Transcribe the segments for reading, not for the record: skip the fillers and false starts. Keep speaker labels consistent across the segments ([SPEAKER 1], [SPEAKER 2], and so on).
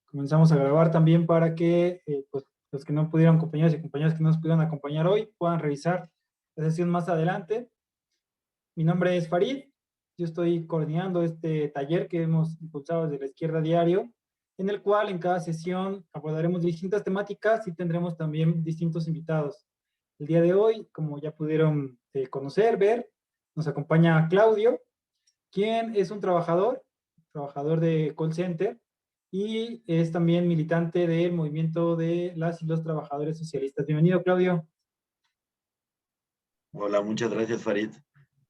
[SPEAKER 1] Comenzamos a grabar también para que pues, los que no pudieron, compañeros y compañeras que no nos pudieron acompañar hoy, puedan revisar la sesión más adelante. Mi nombre es Farid, yo estoy coordinando este taller que hemos impulsado desde la izquierda diario, en el cual en cada sesión abordaremos distintas temáticas y tendremos también distintos invitados. El día de hoy, como ya pudieron conocer, ver, nos acompaña Claudio, quien es un trabajador de call center, y es también militante del movimiento de las y los trabajadores socialistas. Bienvenido, Claudio.
[SPEAKER 2] Hola, muchas gracias, Farid.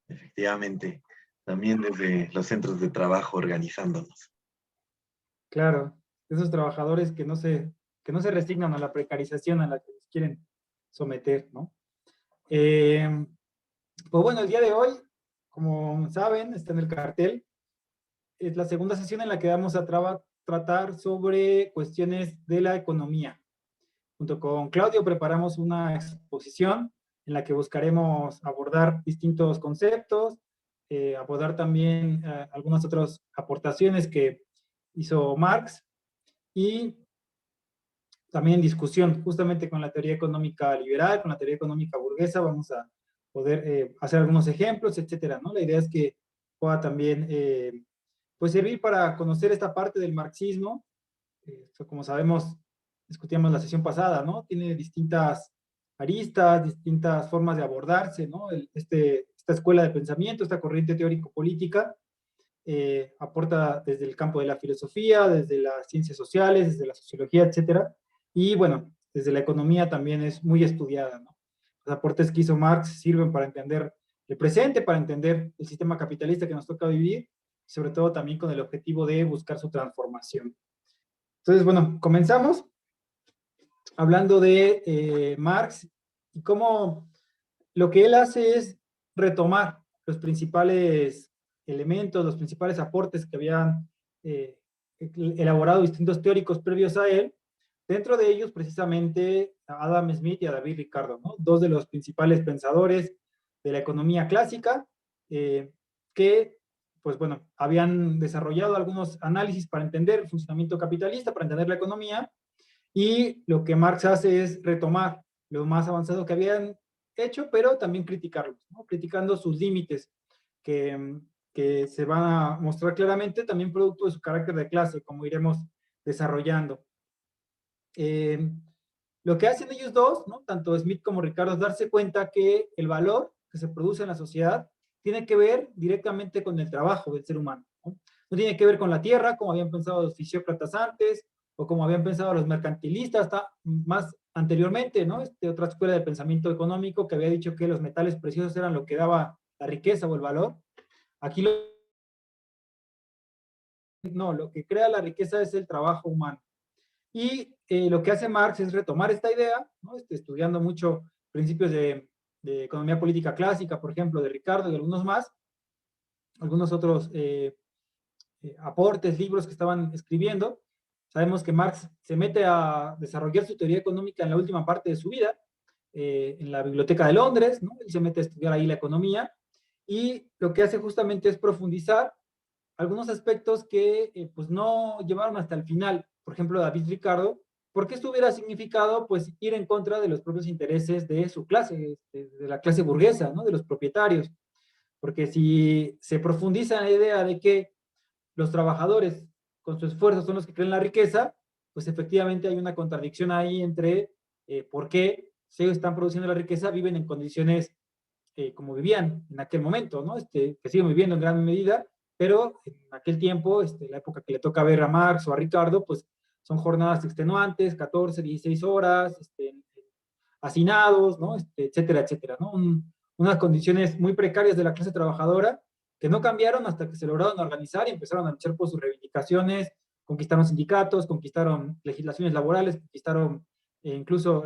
[SPEAKER 2] Efectivamente, también desde los centros de trabajo organizándonos.
[SPEAKER 1] Claro, esos trabajadores que no se resignan a la precarización a la que les quieren someter, ¿no? Pues bueno, el día de hoy, como saben, está en el cartel, es la segunda sesión en la que vamos a tratar sobre cuestiones de la economía. Junto con Claudio preparamos una exposición en la que buscaremos abordar distintos conceptos, abordar también algunas otras aportaciones que hizo Marx, y también discusión justamente con la teoría económica liberal, con la teoría económica burguesa. Vamos a poder hacer algunos ejemplos, etcétera, ¿no? La idea es que pueda también pues servir para conocer esta parte del marxismo. Como sabemos, discutíamos la sesión pasada, ¿no? Tiene distintas aristas, distintas formas de abordarse, ¿no? Esta escuela de pensamiento, esta corriente teórico-política, aporta desde el campo de la filosofía, desde las ciencias sociales, desde la sociología, etcétera. Y bueno, desde la economía también es muy estudiada, ¿no? Los aportes que hizo Marx sirven para entender el presente, para entender el sistema capitalista que nos toca vivir, y sobre todo también con el objetivo de buscar su transformación. Entonces, bueno, comenzamos hablando de Marx y cómo lo que él hace es retomar los principales elementos, los principales aportes que habían eh, elaborado distintos teóricos previos a él, dentro de ellos precisamente a Adam Smith y a David Ricardo, ¿no? Dos de los principales pensadores de la economía clásica, que, pues bueno, habían desarrollado algunos análisis para entender el funcionamiento capitalista, para entender la economía, y lo que Marx hace es retomar lo más avanzado que habían hecho, pero también criticarlos, ¿no? Criticando sus límites, que se van a mostrar claramente también producto de su carácter de clase, como iremos desarrollando. Eh, lo que hacen ellos dos, ¿no? Tanto Smith como Ricardo, es darse cuenta que el valor que se produce en la sociedad tiene que ver directamente con el trabajo del ser humano, ¿no? No tiene que ver con la tierra, como habían pensado los fisiócratas antes, o como habían pensado los mercantilistas hasta más anteriormente, ¿no? Otra escuela de pensamiento económico que había dicho que los metales preciosos eran lo que daba la riqueza o el valor. Aquí no, lo que crea la riqueza es el trabajo humano. Y lo que hace Marx es retomar esta idea, ¿no? Estudiando mucho principios de economía política clásica, por ejemplo, de Ricardo y algunos más, algunos otros aportes, libros que estaban escribiendo. Sabemos que Marx se mete a desarrollar su teoría económica en la última parte de su vida, en la Biblioteca de Londres, ¿no? Él se mete a estudiar ahí la economía, y lo que hace justamente es profundizar algunos aspectos que pues no llevaron hasta el final. Por ejemplo, David Ricardo, porque esto hubiera significado pues ir en contra de los propios intereses de su clase, de la clase burguesa, ¿no? De los propietarios. Porque si se profundiza en la idea de que los trabajadores con su esfuerzo son los que crean la riqueza, pues efectivamente hay una contradicción ahí entre por qué si ellos están produciendo la riqueza viven en condiciones como vivían en aquel momento, ¿no? Que siguen viviendo en gran medida, pero en aquel tiempo, la época que le toca ver a Marx o a Ricardo, pues son jornadas extenuantes, 14, 16 horas, hacinados, ¿no? Etcétera, etcétera, ¿no? Unas condiciones muy precarias de la clase trabajadora que no cambiaron hasta que se lograron organizar y empezaron a luchar por sus reivindicaciones, conquistaron sindicatos, conquistaron legislaciones laborales, conquistaron incluso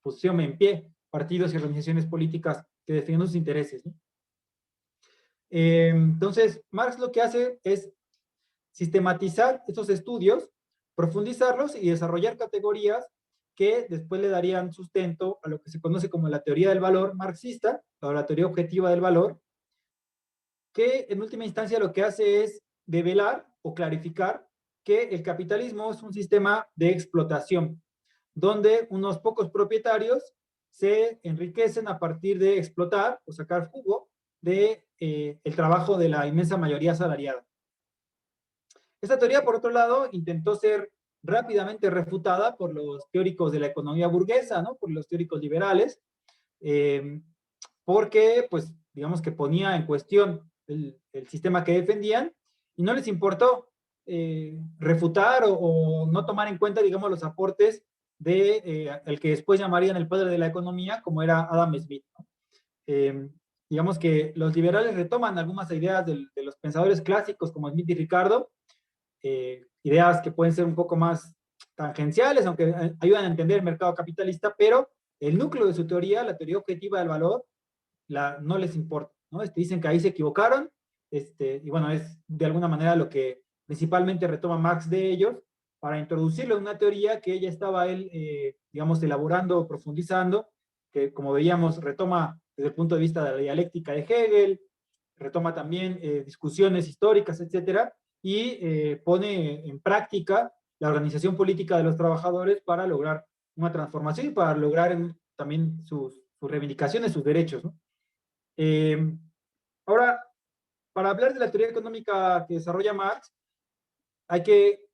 [SPEAKER 1] pusieron en pie partidos y organizaciones políticas que defienden sus intereses, ¿no? Entonces, Marx lo que hace es sistematizar estos estudios, profundizarlos y desarrollar categorías que después le darían sustento a lo que se conoce como la teoría del valor marxista, o la teoría objetiva del valor, que en última instancia lo que hace es develar o clarificar que el capitalismo es un sistema de explotación, donde unos pocos propietarios se enriquecen a partir de explotar o sacar jugo de el trabajo de la inmensa mayoría asalariada. Esta teoría, por otro lado, intentó ser rápidamente refutada por los teóricos de la economía burguesa, ¿no? Por los teóricos liberales, eh, porque, pues, digamos que ponía en cuestión el sistema que defendían y no les importó refutar o no tomar en cuenta, digamos, los aportes de el que después llamarían el padre de la economía, como era Adam Smith, ¿no? Eh, digamos que los liberales retoman algunas ideas de los pensadores clásicos como Smith y Ricardo, ideas que pueden ser un poco más tangenciales, aunque ayudan a entender el mercado capitalista, pero el núcleo de su teoría, la teoría objetiva del valor, no les importa, ¿no? Dicen que ahí se equivocaron, y bueno, es de alguna manera lo que principalmente retoma Marx de ellos, para introducirlo en una teoría que ya estaba él, digamos, elaborando, profundizando, que como veíamos retoma desde el punto de vista de la dialéctica de Hegel, retoma también discusiones históricas, etcétera, y pone en práctica la organización política de los trabajadores para lograr una transformación y para lograr también sus reivindicaciones, sus derechos, ¿no? Ahora, para hablar de la teoría económica que desarrolla Marx, hay que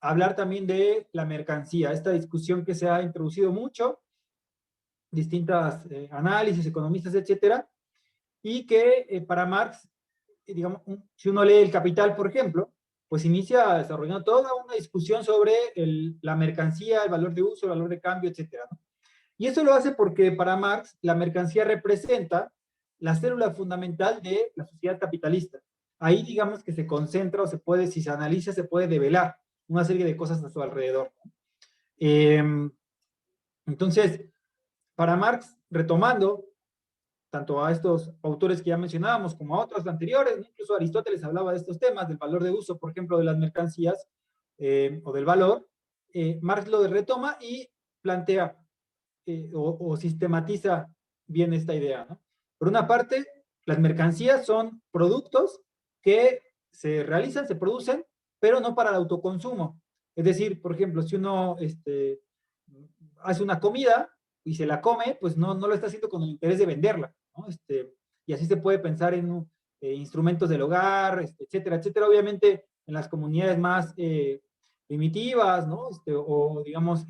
[SPEAKER 1] hablar también de la mercancía, esta discusión que se ha introducido mucho, distintas análisis, economistas, etcétera, y que para Marx, digamos, si uno lee El Capital, por ejemplo, pues inicia desarrollando toda una discusión sobre la mercancía, el valor de uso, el valor de cambio, etcétera, ¿no? Y eso lo hace porque para Marx la mercancía representa la célula fundamental de la sociedad capitalista. Ahí digamos que se concentra o se puede, si se analiza, se puede develar una serie de cosas a su alrededor. Eh, entonces, para Marx, retomando tanto a estos autores que ya mencionábamos como a otros anteriores, incluso Aristóteles hablaba de estos temas, del valor de uso, por ejemplo, de las mercancías o del valor, Marx lo retoma y plantea o sistematiza bien esta idea, ¿no? Por una parte, las mercancías son productos que se realizan, se producen, pero no para el autoconsumo. Es decir, por ejemplo, si uno hace una comida y se la come, pues no lo está haciendo con el interés de venderla, ¿no? Y así se puede pensar en instrumentos del hogar, etcétera, etcétera. Obviamente, en las comunidades más primitivas, ¿no? O digamos,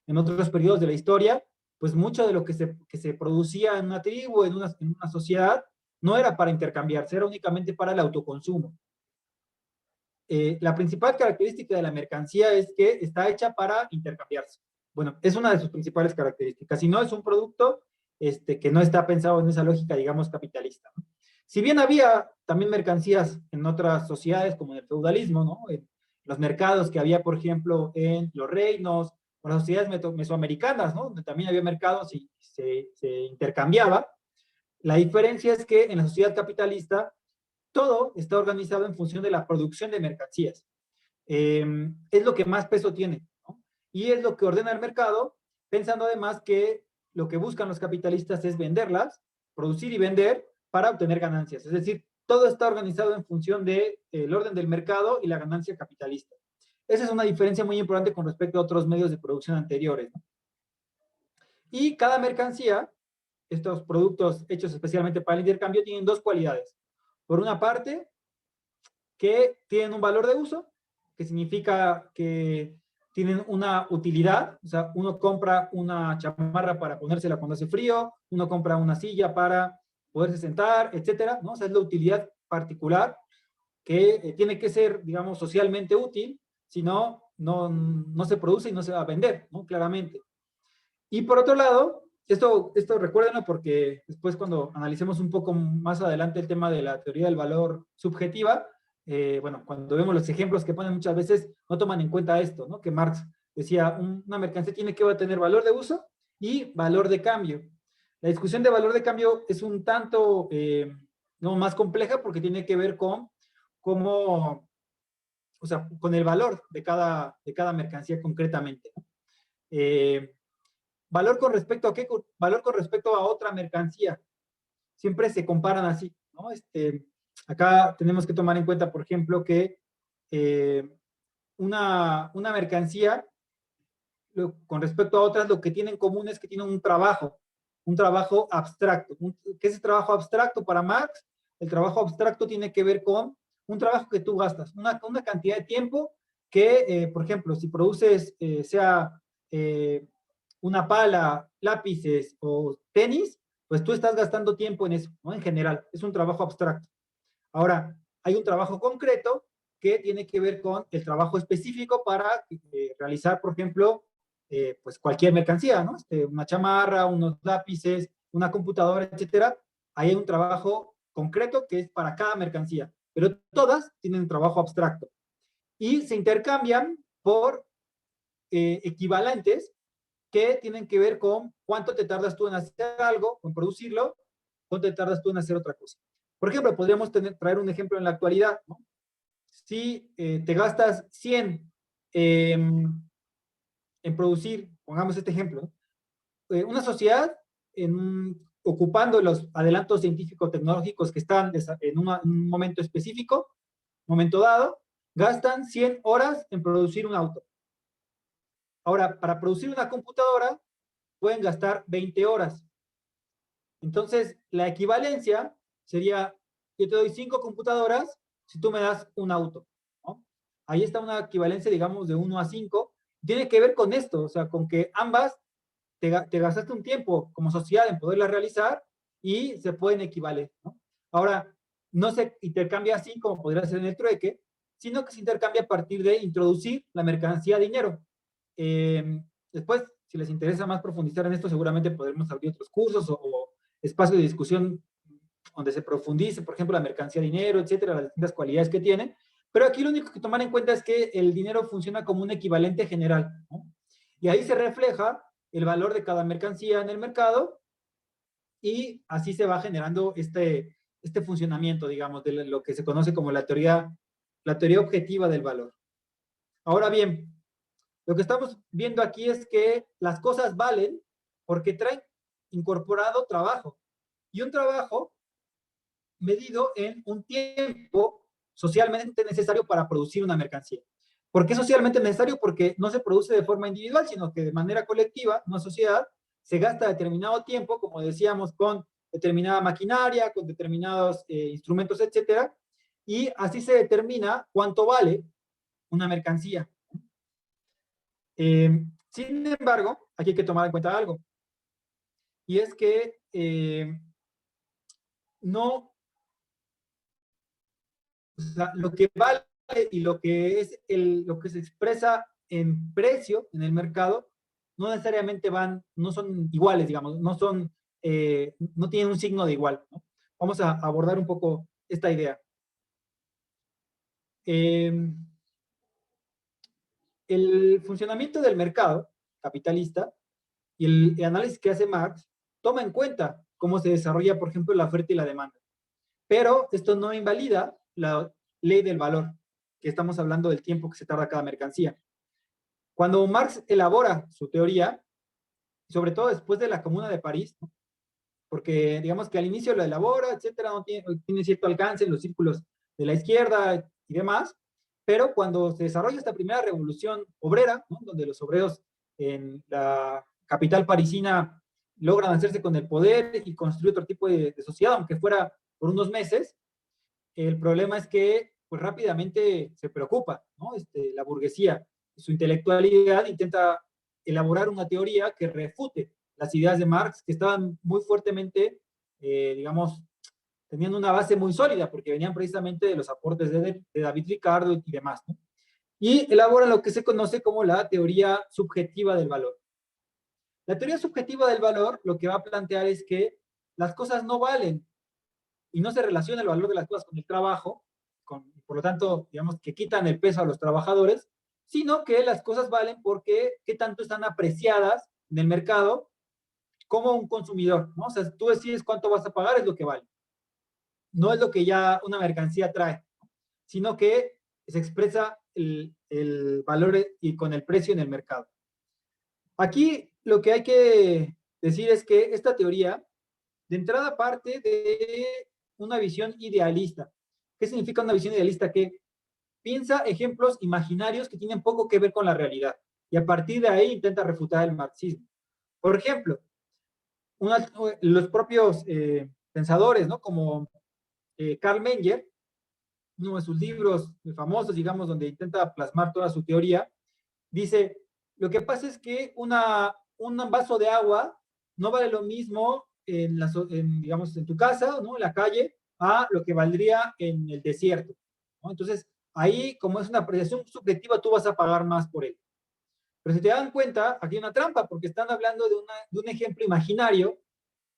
[SPEAKER 1] en otros periodos de la historia, pues mucho de lo que se producía en una tribu, en una sociedad, no era para intercambiarse, era únicamente para el autoconsumo. La principal característica de la mercancía es que está hecha para intercambiarse. Bueno, es una de sus principales características. Si no, es un producto que no está pensado en esa lógica, digamos, capitalista, ¿no? Si bien había también mercancías en otras sociedades, como en el feudalismo, ¿no? En los mercados que había, por ejemplo, en los reinos, o las sociedades mesoamericanas, ¿no? Donde también había mercados y se intercambiaba. La diferencia es que en la sociedad capitalista todo está organizado en función de la producción de mercancías. Es lo que más peso tiene, ¿no? Y es lo que ordena el mercado, pensando además que lo que buscan los capitalistas es venderlas, producir y vender para obtener ganancias. Es decir, todo está organizado en función del orden del mercado y la ganancia capitalista. Esa es una diferencia muy importante con respecto a otros medios de producción anteriores, ¿no? Y cada mercancía, estos productos hechos especialmente para el intercambio, tienen dos cualidades. Por una parte, que tienen un valor de uso, que significa que tienen una utilidad, o sea, uno compra una chamarra para ponérsela cuando hace frío, uno compra una silla para poderse sentar, etcétera, ¿no? O sea, es la utilidad particular que tiene que ser, digamos, socialmente útil, si no, no se produce y no se va a vender, ¿no? Claramente. Y por otro lado, esto recuérdenlo porque después cuando analicemos un poco más adelante el tema de la teoría del valor subjetiva, bueno, cuando vemos los ejemplos que ponen muchas veces, no toman en cuenta esto, ¿no? Que Marx decía, una mercancía tiene que tener valor de uso y valor de cambio. La discusión de valor de cambio es un tanto no, más compleja porque tiene que ver con cómo, o sea, con el valor de cada mercancía concretamente, ¿no? ¿Valor con respecto a qué? Valor con respecto a otra mercancía. Siempre se comparan así, ¿no? Acá tenemos que tomar en cuenta, por ejemplo, que eh, una mercancía, con respecto a otras, lo que tienen en común es que tienen un trabajo abstracto. ¿Qué es el trabajo abstracto para Marx? El trabajo abstracto tiene que ver con un trabajo que tú gastas, una cantidad de tiempo que, por ejemplo, si produces, sea una pala, lápices o tenis, pues tú estás gastando tiempo en eso, ¿no? En general, es un trabajo abstracto. Ahora, hay un trabajo concreto que tiene que ver con el trabajo específico para realizar, por ejemplo, pues cualquier mercancía, ¿no? Una chamarra, unos lápices, una computadora, etcétera. Ahí hay un trabajo concreto que es para cada mercancía, pero todas tienen un trabajo abstracto y se intercambian por equivalentes que tienen que ver con cuánto te tardas tú en hacer algo, en producirlo, cuánto te tardas tú en hacer otra cosa. Por ejemplo, podríamos traer un ejemplo en la actualidad, ¿no? Si te gastas 100 en producir, pongamos este ejemplo, una sociedad ocupando los adelantos científico-tecnológicos que están en un momento específico, momento dado, gastan 100 horas en producir un auto. Ahora, para producir una computadora, pueden gastar 20 horas. Entonces, la equivalencia sería, yo te doy 5 computadoras si tú me das un auto, ¿no? Ahí está una equivalencia, digamos, de 1 a 5. Tiene que ver con esto, o sea, con que ambas te gastaste un tiempo como sociedad en poderla realizar y se pueden equivaler, ¿no? Ahora, no se intercambia así como podría ser en el trueque, sino que se intercambia a partir de introducir la mercancía dinero. Después, si les interesa más profundizar en esto, seguramente podremos abrir otros cursos o espacios de discusión donde se profundice, por ejemplo, la mercancía dinero, etcétera, las distintas cualidades que tiene. Pero aquí lo único que tomar en cuenta es que el dinero funciona como un equivalente general, ¿no? Y ahí se refleja el valor de cada mercancía en el mercado y así se va generando este funcionamiento, digamos, de lo que se conoce como la teoría objetiva del valor. Ahora bien, lo que estamos viendo aquí es que las cosas valen porque traen incorporado trabajo. Y un trabajo medido en un tiempo socialmente necesario para producir una mercancía. ¿Por qué socialmente necesario? Porque no se produce de forma individual, sino que de manera colectiva, una sociedad, se gasta determinado tiempo, como decíamos, con determinada maquinaria, con determinados instrumentos, etcétera, y así se determina cuánto vale una mercancía. Sin embargo, aquí hay que tomar en cuenta algo, y es que no, o sea, lo que vale y lo que es lo que se expresa en precio en el mercado, no necesariamente no son iguales, digamos, no tienen un signo de igual, ¿no? Vamos a abordar un poco esta idea. Eh, el funcionamiento del mercado capitalista y el análisis que hace Marx toma en cuenta cómo se desarrolla, por ejemplo, la oferta y la demanda. Pero esto no invalida la ley del valor, que estamos hablando del tiempo que se tarda cada mercancía. Cuando Marx elabora su teoría, sobre todo después de la Comuna de París, ¿no? Porque digamos que al inicio lo elabora, etcétera, no tiene cierto alcance en los círculos de la izquierda y demás, pero cuando se desarrolla esta primera revolución obrera, ¿no? Donde los obreros en la capital parisina logran hacerse con el poder y construir otro tipo de sociedad, aunque fuera por unos meses, el problema es que pues rápidamente se preocupa, ¿no? La burguesía, su intelectualidad intenta elaborar una teoría que refute las ideas de Marx, que estaban muy fuertemente, digamos, tenían una base muy sólida, porque venían precisamente de los aportes de David Ricardo y demás, ¿no? Y elaboran lo que se conoce como la teoría subjetiva del valor. La teoría subjetiva del valor lo que va a plantear es que las cosas no valen y no se relaciona el valor de las cosas con el trabajo, por lo tanto, digamos que quitan el peso a los trabajadores, sino que las cosas valen porque qué tanto están apreciadas en el mercado como un consumidor, ¿no? O sea, tú decides cuánto vas a pagar, es lo que vale. No es lo que ya una mercancía trae, sino que se expresa el valor y con el precio en el mercado. Aquí lo que hay que decir es que esta teoría de entrada parte de una visión idealista. ¿Qué significa una visión idealista? Que piensa ejemplos imaginarios que tienen poco que ver con la realidad y a partir de ahí intenta refutar el marxismo. Por ejemplo, los propios pensadores, ¿no? Como Karl Menger, uno de sus libros famosos, digamos, donde intenta plasmar toda su teoría, dice, lo que pasa es que un vaso de agua no vale lo mismo digamos, en tu casa, ¿no? En la calle, a lo que valdría en el desierto, ¿no? Entonces, ahí, como es una apreciación subjetiva, tú vas a pagar más por él. Pero si te dan cuenta, aquí hay una trampa, porque están hablando de un ejemplo imaginario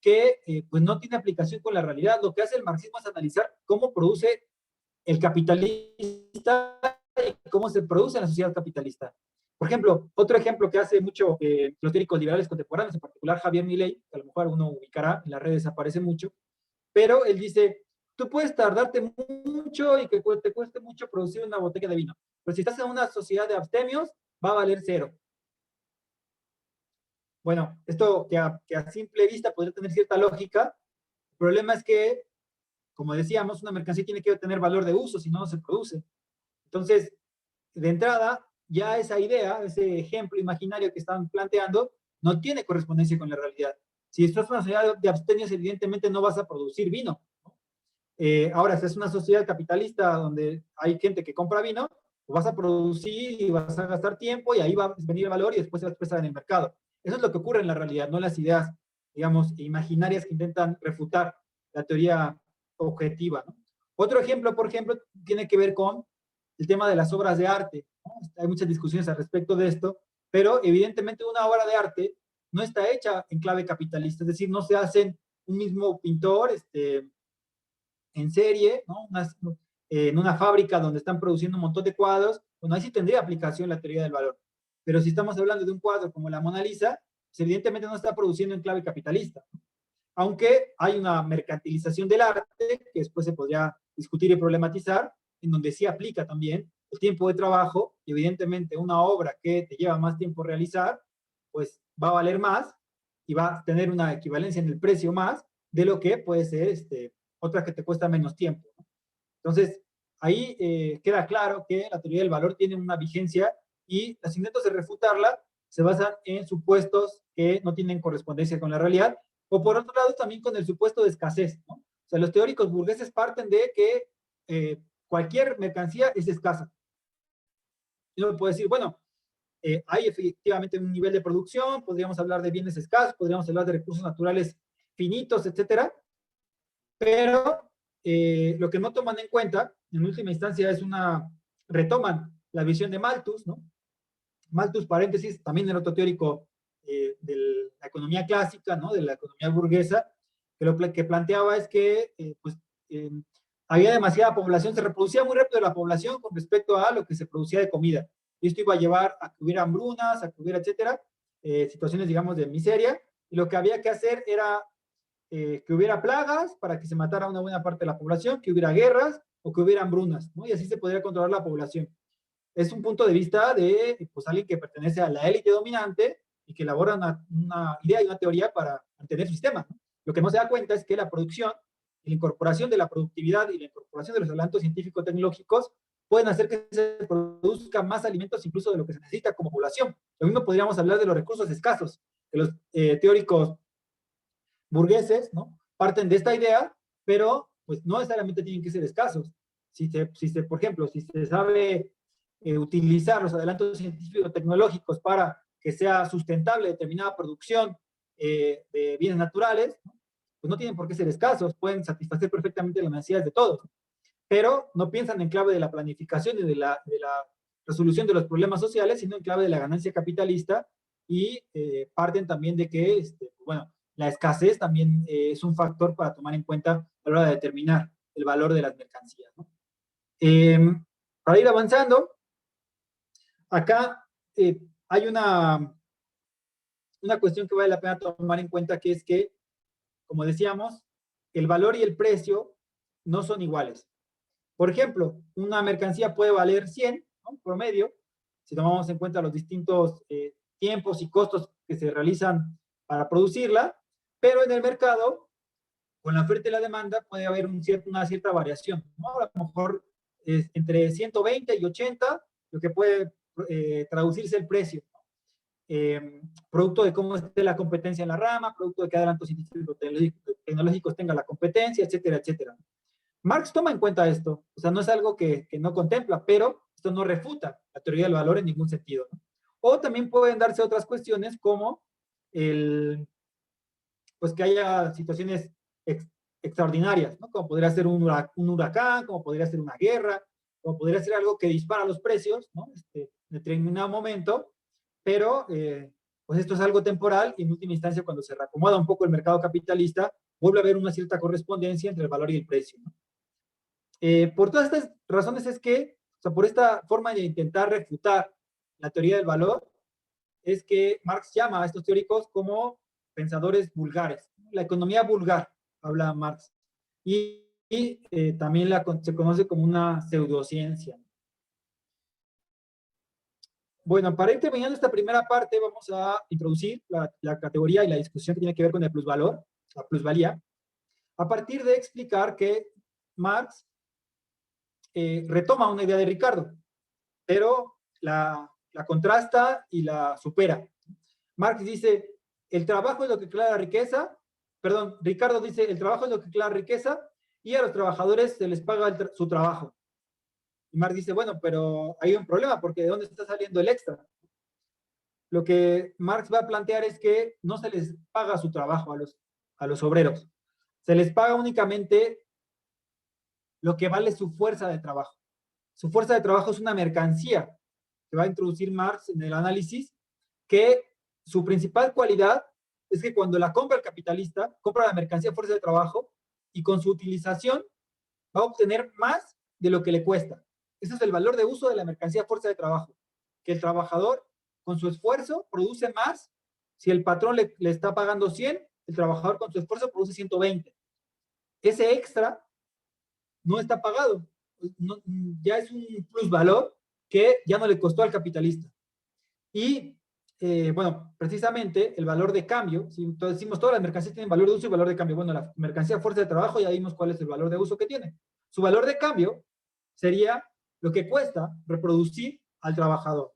[SPEAKER 1] que pues no tiene aplicación con la realidad. Lo que hace el marxismo es analizar cómo produce el capitalista y cómo se produce en la sociedad capitalista. Por ejemplo, otro ejemplo que hace mucho los teóricos liberales contemporáneos, en particular Javier Milei, que a lo mejor uno ubicará, en las redes aparece mucho, pero él dice, tú puedes tardarte mucho y que te cueste mucho producir una botella de vino, pero si estás en una sociedad de abstemios, va a valer cero. Bueno, esto que a simple vista podría tener cierta lógica, el problema es que, como decíamos, una mercancía tiene que tener valor de uso, si no, no se produce. Entonces, de entrada, ya esa idea, ese ejemplo imaginario que están planteando, no tiene correspondencia con la realidad. Si estás en una sociedad de abstenios, evidentemente no vas a producir vino. Ahora, si es una sociedad capitalista donde hay gente que compra vino, pues vas a producir y vas a gastar tiempo y ahí va a venir el valor y después se va a expresar en el mercado. Eso es lo que ocurre en la realidad, no las ideas, digamos, imaginarias que intentan refutar la teoría objetiva, ¿no? Otro ejemplo, por ejemplo, tiene que ver con el tema de las obras de arte, ¿no? Hay muchas discusiones al respecto de esto, pero evidentemente una obra de arte no está hecha en clave capitalista, es decir, no se hacen un mismo pintor en serie, ¿no? En una fábrica donde están produciendo un montón de cuadros, bueno, ahí sí tendría aplicación la teoría del valor. Pero si estamos hablando de un cuadro como la Mona Lisa, pues evidentemente no está produciendo en clave capitalista. Aunque hay una mercantilización del arte, que después se podría discutir y problematizar, en donde sí aplica también el tiempo de trabajo, y evidentemente una obra que te lleva más tiempo realizar, pues va a valer más y va a tener una equivalencia en el precio más de lo que puede ser otra que te cuesta menos tiempo, ¿no? Entonces, ahí queda claro que la teoría del valor tiene una vigencia y los intentos de refutarla se basan en supuestos que no tienen correspondencia con la realidad, o por otro lado también con el supuesto de escasez, ¿no? O sea, los teóricos burgueses parten de que cualquier mercancía es escasa. Y uno puede decir, bueno, hay efectivamente un nivel de producción, podríamos hablar de bienes escasos, podríamos hablar de recursos naturales finitos, etcétera, pero lo que no toman en cuenta, en última instancia, retoman la visión de Malthus, ¿no? Malthus, paréntesis, también el otro teórico de la economía clásica, ¿no? De la economía burguesa, que lo que planteaba es que, pues, había demasiada población, se reproducía muy rápido la población con respecto a lo que se producía de comida. Y esto iba a llevar a que hubiera hambrunas, a que hubiera, etcétera, situaciones, digamos, de miseria. Y lo que había que hacer era que hubiera plagas para que se matara una buena parte de la población, que hubiera guerras o que hubiera hambrunas, ¿no? Y así se podría controlar la población. Es un punto de vista de pues, alguien que pertenece a la élite dominante y que elabora una idea y una teoría para mantener su sistema, ¿no? Lo que no se da cuenta es que la producción y la incorporación de la productividad y la incorporación de los adelantos científico-tecnológicos pueden hacer que se produzca más alimentos incluso de lo que se necesita como población. Lo mismo podríamos hablar de los recursos escasos, que los teóricos burgueses, ¿no? Parten de esta idea, pero pues no necesariamente tienen que ser escasos. Por ejemplo, si se sabe utilizar los adelantos científicos tecnológicos para que sea sustentable determinada producción de bienes naturales, ¿no? Pues no tienen por qué ser escasos, pueden satisfacer perfectamente las necesidades de todos, pero no piensan en clave de la planificación y de la resolución de los problemas sociales, sino en clave de la ganancia capitalista y parten también de que, bueno, la escasez también es un factor para tomar en cuenta a la hora de determinar el valor de las mercancías, ¿no? Para ir avanzando, acá hay una cuestión que vale la pena tomar en cuenta, que es que, como decíamos, el valor y el precio no son iguales. Por ejemplo, una mercancía puede valer 100, ¿no? Promedio, si tomamos en cuenta los distintos tiempos y costos que se realizan para producirla, pero en el mercado con la oferta y la demanda puede haber una cierta variación, ¿no? A lo mejor es entre 120 y 80, lo que puede traducirse el precio. Producto de cómo esté la competencia en la rama, producto de qué adelantos científicos tecnológicos tenga la competencia, etcétera, etcétera. Marx toma en cuenta esto, o sea, no es algo que no contempla, pero esto no refuta la teoría del valor en ningún sentido, ¿no? O también pueden darse otras cuestiones como pues que haya situaciones ex, extraordinarias, ¿no? Como podría ser un huracán, como podría ser una guerra, como podría ser algo que dispara los precios, ¿no? En determinado momento, pero pues esto es algo temporal y en última instancia cuando se reacomoda un poco el mercado capitalista, vuelve a haber una cierta correspondencia entre el valor y el precio, ¿no? Por todas estas razones es que, o sea, por esta forma de intentar refutar la teoría del valor, es que Marx llama a estos teóricos como pensadores vulgares. La economía vulgar, habla Marx. Y también se conoce como una pseudociencia. Bueno, para ir terminando esta primera parte, vamos a introducir la categoría y la discusión que tiene que ver con el plusvalor, la plusvalía, a partir de explicar que Marx retoma una idea de Ricardo, pero la contrasta y la supera. Marx dice, el trabajo es lo que crea la riqueza, perdón, Ricardo dice, el trabajo es lo que crea la riqueza y a los trabajadores se les paga su trabajo. Y Marx dice, bueno, pero hay un problema porque ¿de dónde está saliendo el extra? Lo que Marx va a plantear es que no se les paga su trabajo a los obreros, se les paga únicamente lo que vale su fuerza de trabajo. Su fuerza de trabajo es una mercancía que va a introducir Marx en el análisis, que su principal cualidad es que cuando la compra el capitalista, compra la mercancía fuerza de trabajo y con su utilización va a obtener más de lo que le cuesta. Ese es el valor de uso de la mercancía fuerza de trabajo, que el trabajador con su esfuerzo produce más. Si el patrón le está pagando 100, el trabajador con su esfuerzo produce 120. Ese extra no está pagado. No, ya es un plusvalor que ya no le costó al capitalista. Y bueno, precisamente el valor de cambio, si decimos todas las mercancías tienen valor de uso y valor de cambio. Bueno, la mercancía fuerza de trabajo ya vimos cuál es el valor de uso que tiene. Su valor de cambio sería lo que cuesta reproducir al trabajador.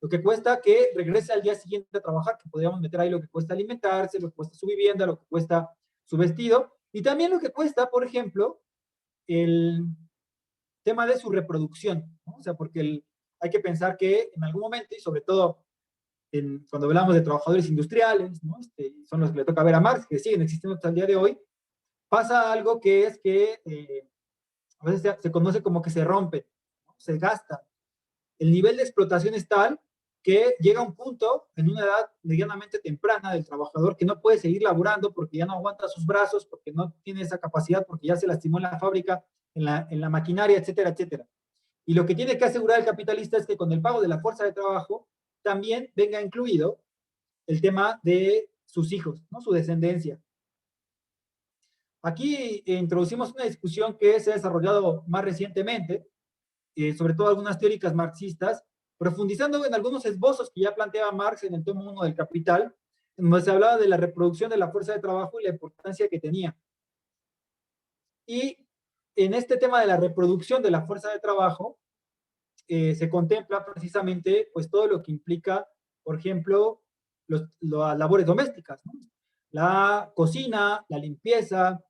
[SPEAKER 1] Lo que cuesta que regrese al día siguiente a trabajar, que podríamos meter ahí lo que cuesta alimentarse, lo que cuesta su vivienda, lo que cuesta su vestido, y también lo que cuesta, por ejemplo, el tema de su reproducción, ¿no? O sea, porque hay que pensar que en algún momento, y sobre todo cuando hablamos de trabajadores industriales, ¿no? Son los que le toca ver a Marx, que siguen existiendo hasta el día de hoy, pasa algo que es que a veces se conoce como que se rompe, ¿no? Se gasta. El nivel de explotación es tal que llega a un punto en una edad medianamente temprana del trabajador que no puede seguir laborando porque ya no aguanta sus brazos, porque no tiene esa capacidad, porque ya se lastimó en la fábrica, en la maquinaria, etcétera, etcétera. Y lo que tiene que asegurar el capitalista es que con el pago de la fuerza de trabajo también venga incluido el tema de sus hijos, ¿no? Su descendencia. Aquí introducimos una discusión que se ha desarrollado más recientemente, sobre todo algunas teóricas marxistas, profundizando en algunos esbozos que ya planteaba Marx en el tomo 1 del Capital, en donde se hablaba de la reproducción de la fuerza de trabajo y la importancia que tenía. Y en este tema de la reproducción de la fuerza de trabajo, se contempla precisamente pues todo lo que implica, por ejemplo, las labores domésticas, ¿no? La cocina, la limpieza,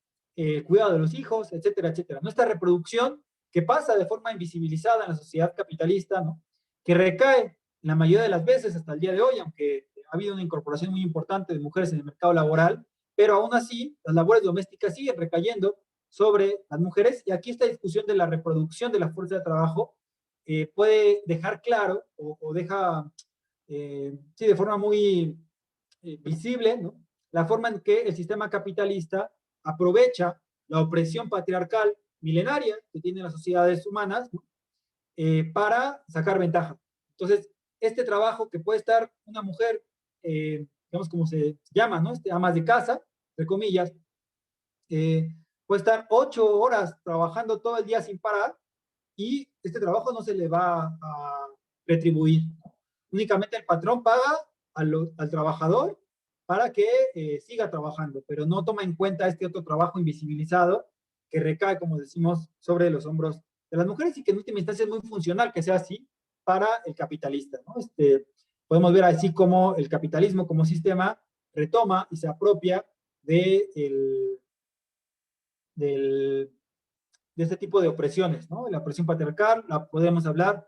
[SPEAKER 1] cuidado de los hijos, etcétera, etcétera. Nuestra reproducción que pasa de forma invisibilizada en la sociedad capitalista, ¿no? Que recae la mayoría de las veces hasta el día de hoy, aunque ha habido una incorporación muy importante de mujeres en el mercado laboral, pero aún así las labores domésticas siguen recayendo sobre las mujeres y aquí esta discusión de la reproducción de la fuerza de trabajo puede dejar claro o deja, sí, de forma muy visible, ¿no? La forma en que el sistema capitalista aprovecha la opresión patriarcal milenaria que tienen las sociedades humanas, ¿no? Para sacar ventaja. Entonces, este trabajo que puede estar una mujer, digamos como se llama, ¿no? Amas de casa, entre comillas, puede estar 8 horas trabajando todo el día sin parar y este trabajo no se le va a retribuir. Únicamente el patrón paga al trabajador para que siga trabajando, pero no toma en cuenta este otro trabajo invisibilizado que recae, como decimos, sobre los hombros de las mujeres y que en última instancia es muy funcional que sea así para el capitalista, ¿no? Podemos ver así como el capitalismo como sistema retoma y se apropia de, del, de este tipo de opresiones, ¿no? La opresión patriarcal, la podemos hablar,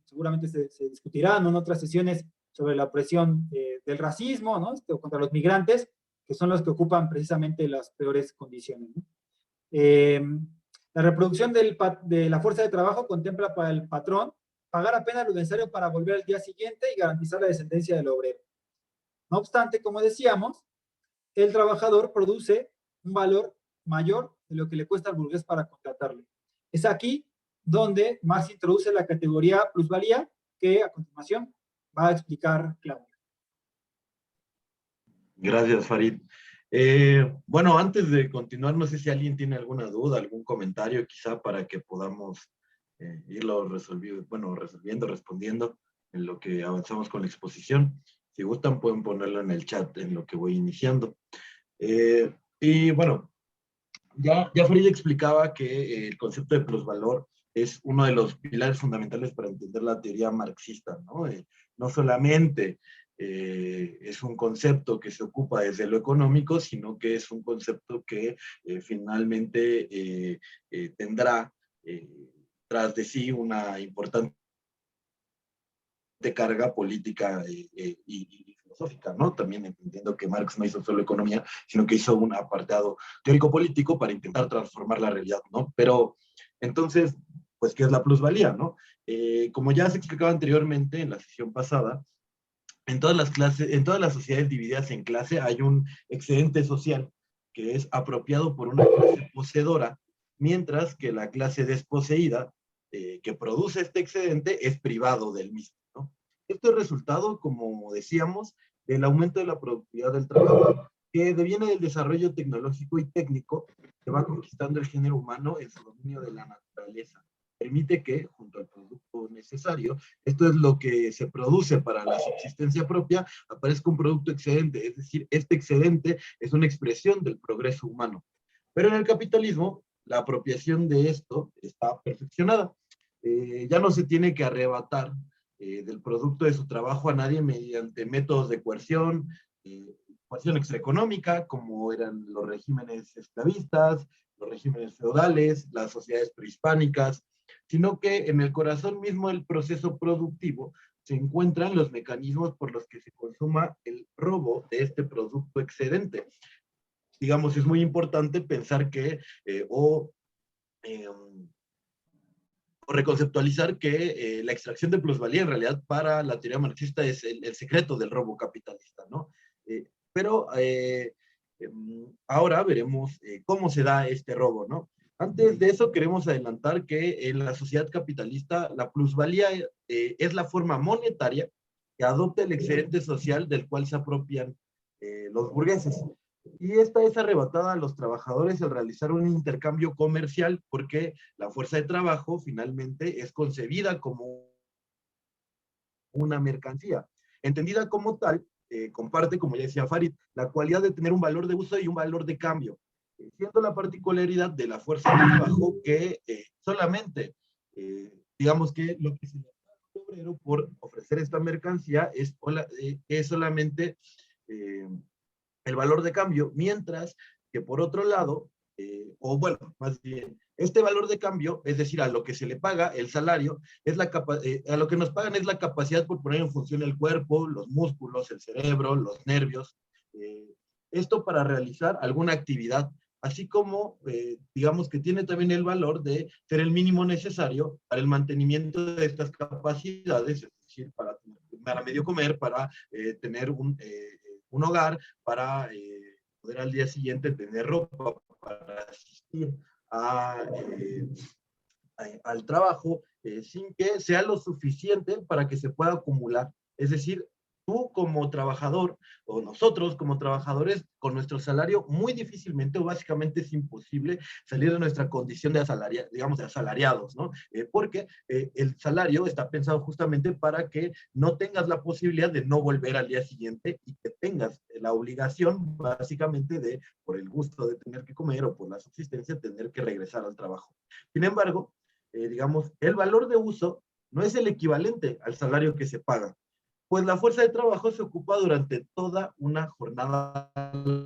[SPEAKER 1] seguramente se discutirá, ¿no?, en otras sesiones sobre la opresión del racismo, ¿no? Contra los migrantes, que son los que ocupan precisamente las peores condiciones, ¿no? La reproducción de la fuerza de trabajo contempla para el patrón pagar apenas lo necesario para volver al día siguiente y garantizar la descendencia del obrero. No obstante, como decíamos, el trabajador produce un valor mayor de lo que le cuesta al burgués para contratarle. Es aquí donde Marx introduce la categoría plusvalía, que a continuación va a explicar Claudio.
[SPEAKER 2] Gracias, Farid. Bueno, antes de continuar, no sé si alguien tiene alguna duda, algún comentario quizá para que podamos irlo resolviendo, respondiendo en lo que avanzamos con la exposición. Si gustan, pueden ponerlo en el chat en lo que voy iniciando. Y bueno, ya Farid explicaba que el concepto de plusvalor es uno de los pilares fundamentales para entender la teoría marxista, ¿no? No solamente es un concepto que se ocupa desde lo económico, sino que es un concepto que finalmente tendrá tras de sí una importante carga política y filosófica, ¿no? También entendiendo que Marx no hizo solo economía, sino que hizo un apartado teórico-político para intentar transformar la realidad, ¿no? Pero entonces, pues, ¿qué es la plusvalía, no? Como ya se explicaba anteriormente en la sesión pasada, en todas las clases, en todas las sociedades divididas en clase hay un excedente social que es apropiado por una clase poseedora, mientras que la clase desposeída que produce este excedente es privado del mismo, ¿no? Esto es resultado, como decíamos, del aumento de la productividad del trabajo, que deviene del desarrollo tecnológico y técnico que va conquistando el género humano en su dominio de la naturaleza. Permite que, junto al producto necesario, esto es lo que se produce para la subsistencia propia, aparezca un producto excedente, es decir, este excedente es una expresión del progreso humano. Pero en el capitalismo, la apropiación de esto está perfeccionada. Ya no se tiene que arrebatar del producto de su trabajo a nadie mediante métodos de coerción extraeconómica, como eran los regímenes esclavistas, los regímenes feudales, las sociedades prehispánicas, sino que en el corazón mismo del proceso productivo se encuentran los mecanismos por los que se consuma el robo de este producto excedente. Digamos, es muy importante pensar que, o reconceptualizar que la extracción de plusvalía en realidad para la teoría marxista es el secreto del robo capitalista, ¿no? Pero ahora veremos cómo se da este robo, ¿no? Antes de eso queremos adelantar que en la sociedad capitalista la plusvalía es la forma monetaria que adopta el excedente social del cual se apropian los burgueses. Y esta es arrebatada a los trabajadores al realizar un intercambio comercial porque la fuerza de trabajo finalmente es concebida como una mercancía. Entendida como tal, comparte, como ya decía Farid, la cualidad de tener un valor de uso y un valor de cambio, siendo la particularidad de la fuerza de trabajo que solamente, digamos que lo que se le da al obrero por ofrecer esta mercancía es solamente el valor de cambio, mientras que por otro lado, o bueno, más bien, este valor de cambio, es decir, a lo que se le paga, el salario, a lo que nos pagan es la capacidad por poner en función el cuerpo, los músculos, el cerebro, los nervios, esto para realizar alguna actividad, así como, digamos que tiene también el valor de ser el mínimo necesario para el mantenimiento de estas capacidades, es decir, para medio comer, para tener un hogar, para poder al día siguiente tener ropa, para asistir al trabajo, sin que sea lo suficiente para que se pueda acumular. Es decir, tú como trabajador o nosotros como trabajadores con nuestro salario muy difícilmente o básicamente es imposible salir de nuestra condición de digamos de asalariados, ¿no? Porque el salario está pensado justamente para que no tengas la posibilidad de no volver al día siguiente y que tengas la obligación básicamente de, por el gusto de tener que comer o por la subsistencia, tener que regresar al trabajo. Sin embargo, digamos, el valor de uso no es el equivalente al salario que se paga, pues la fuerza de trabajo se ocupa durante toda una jornada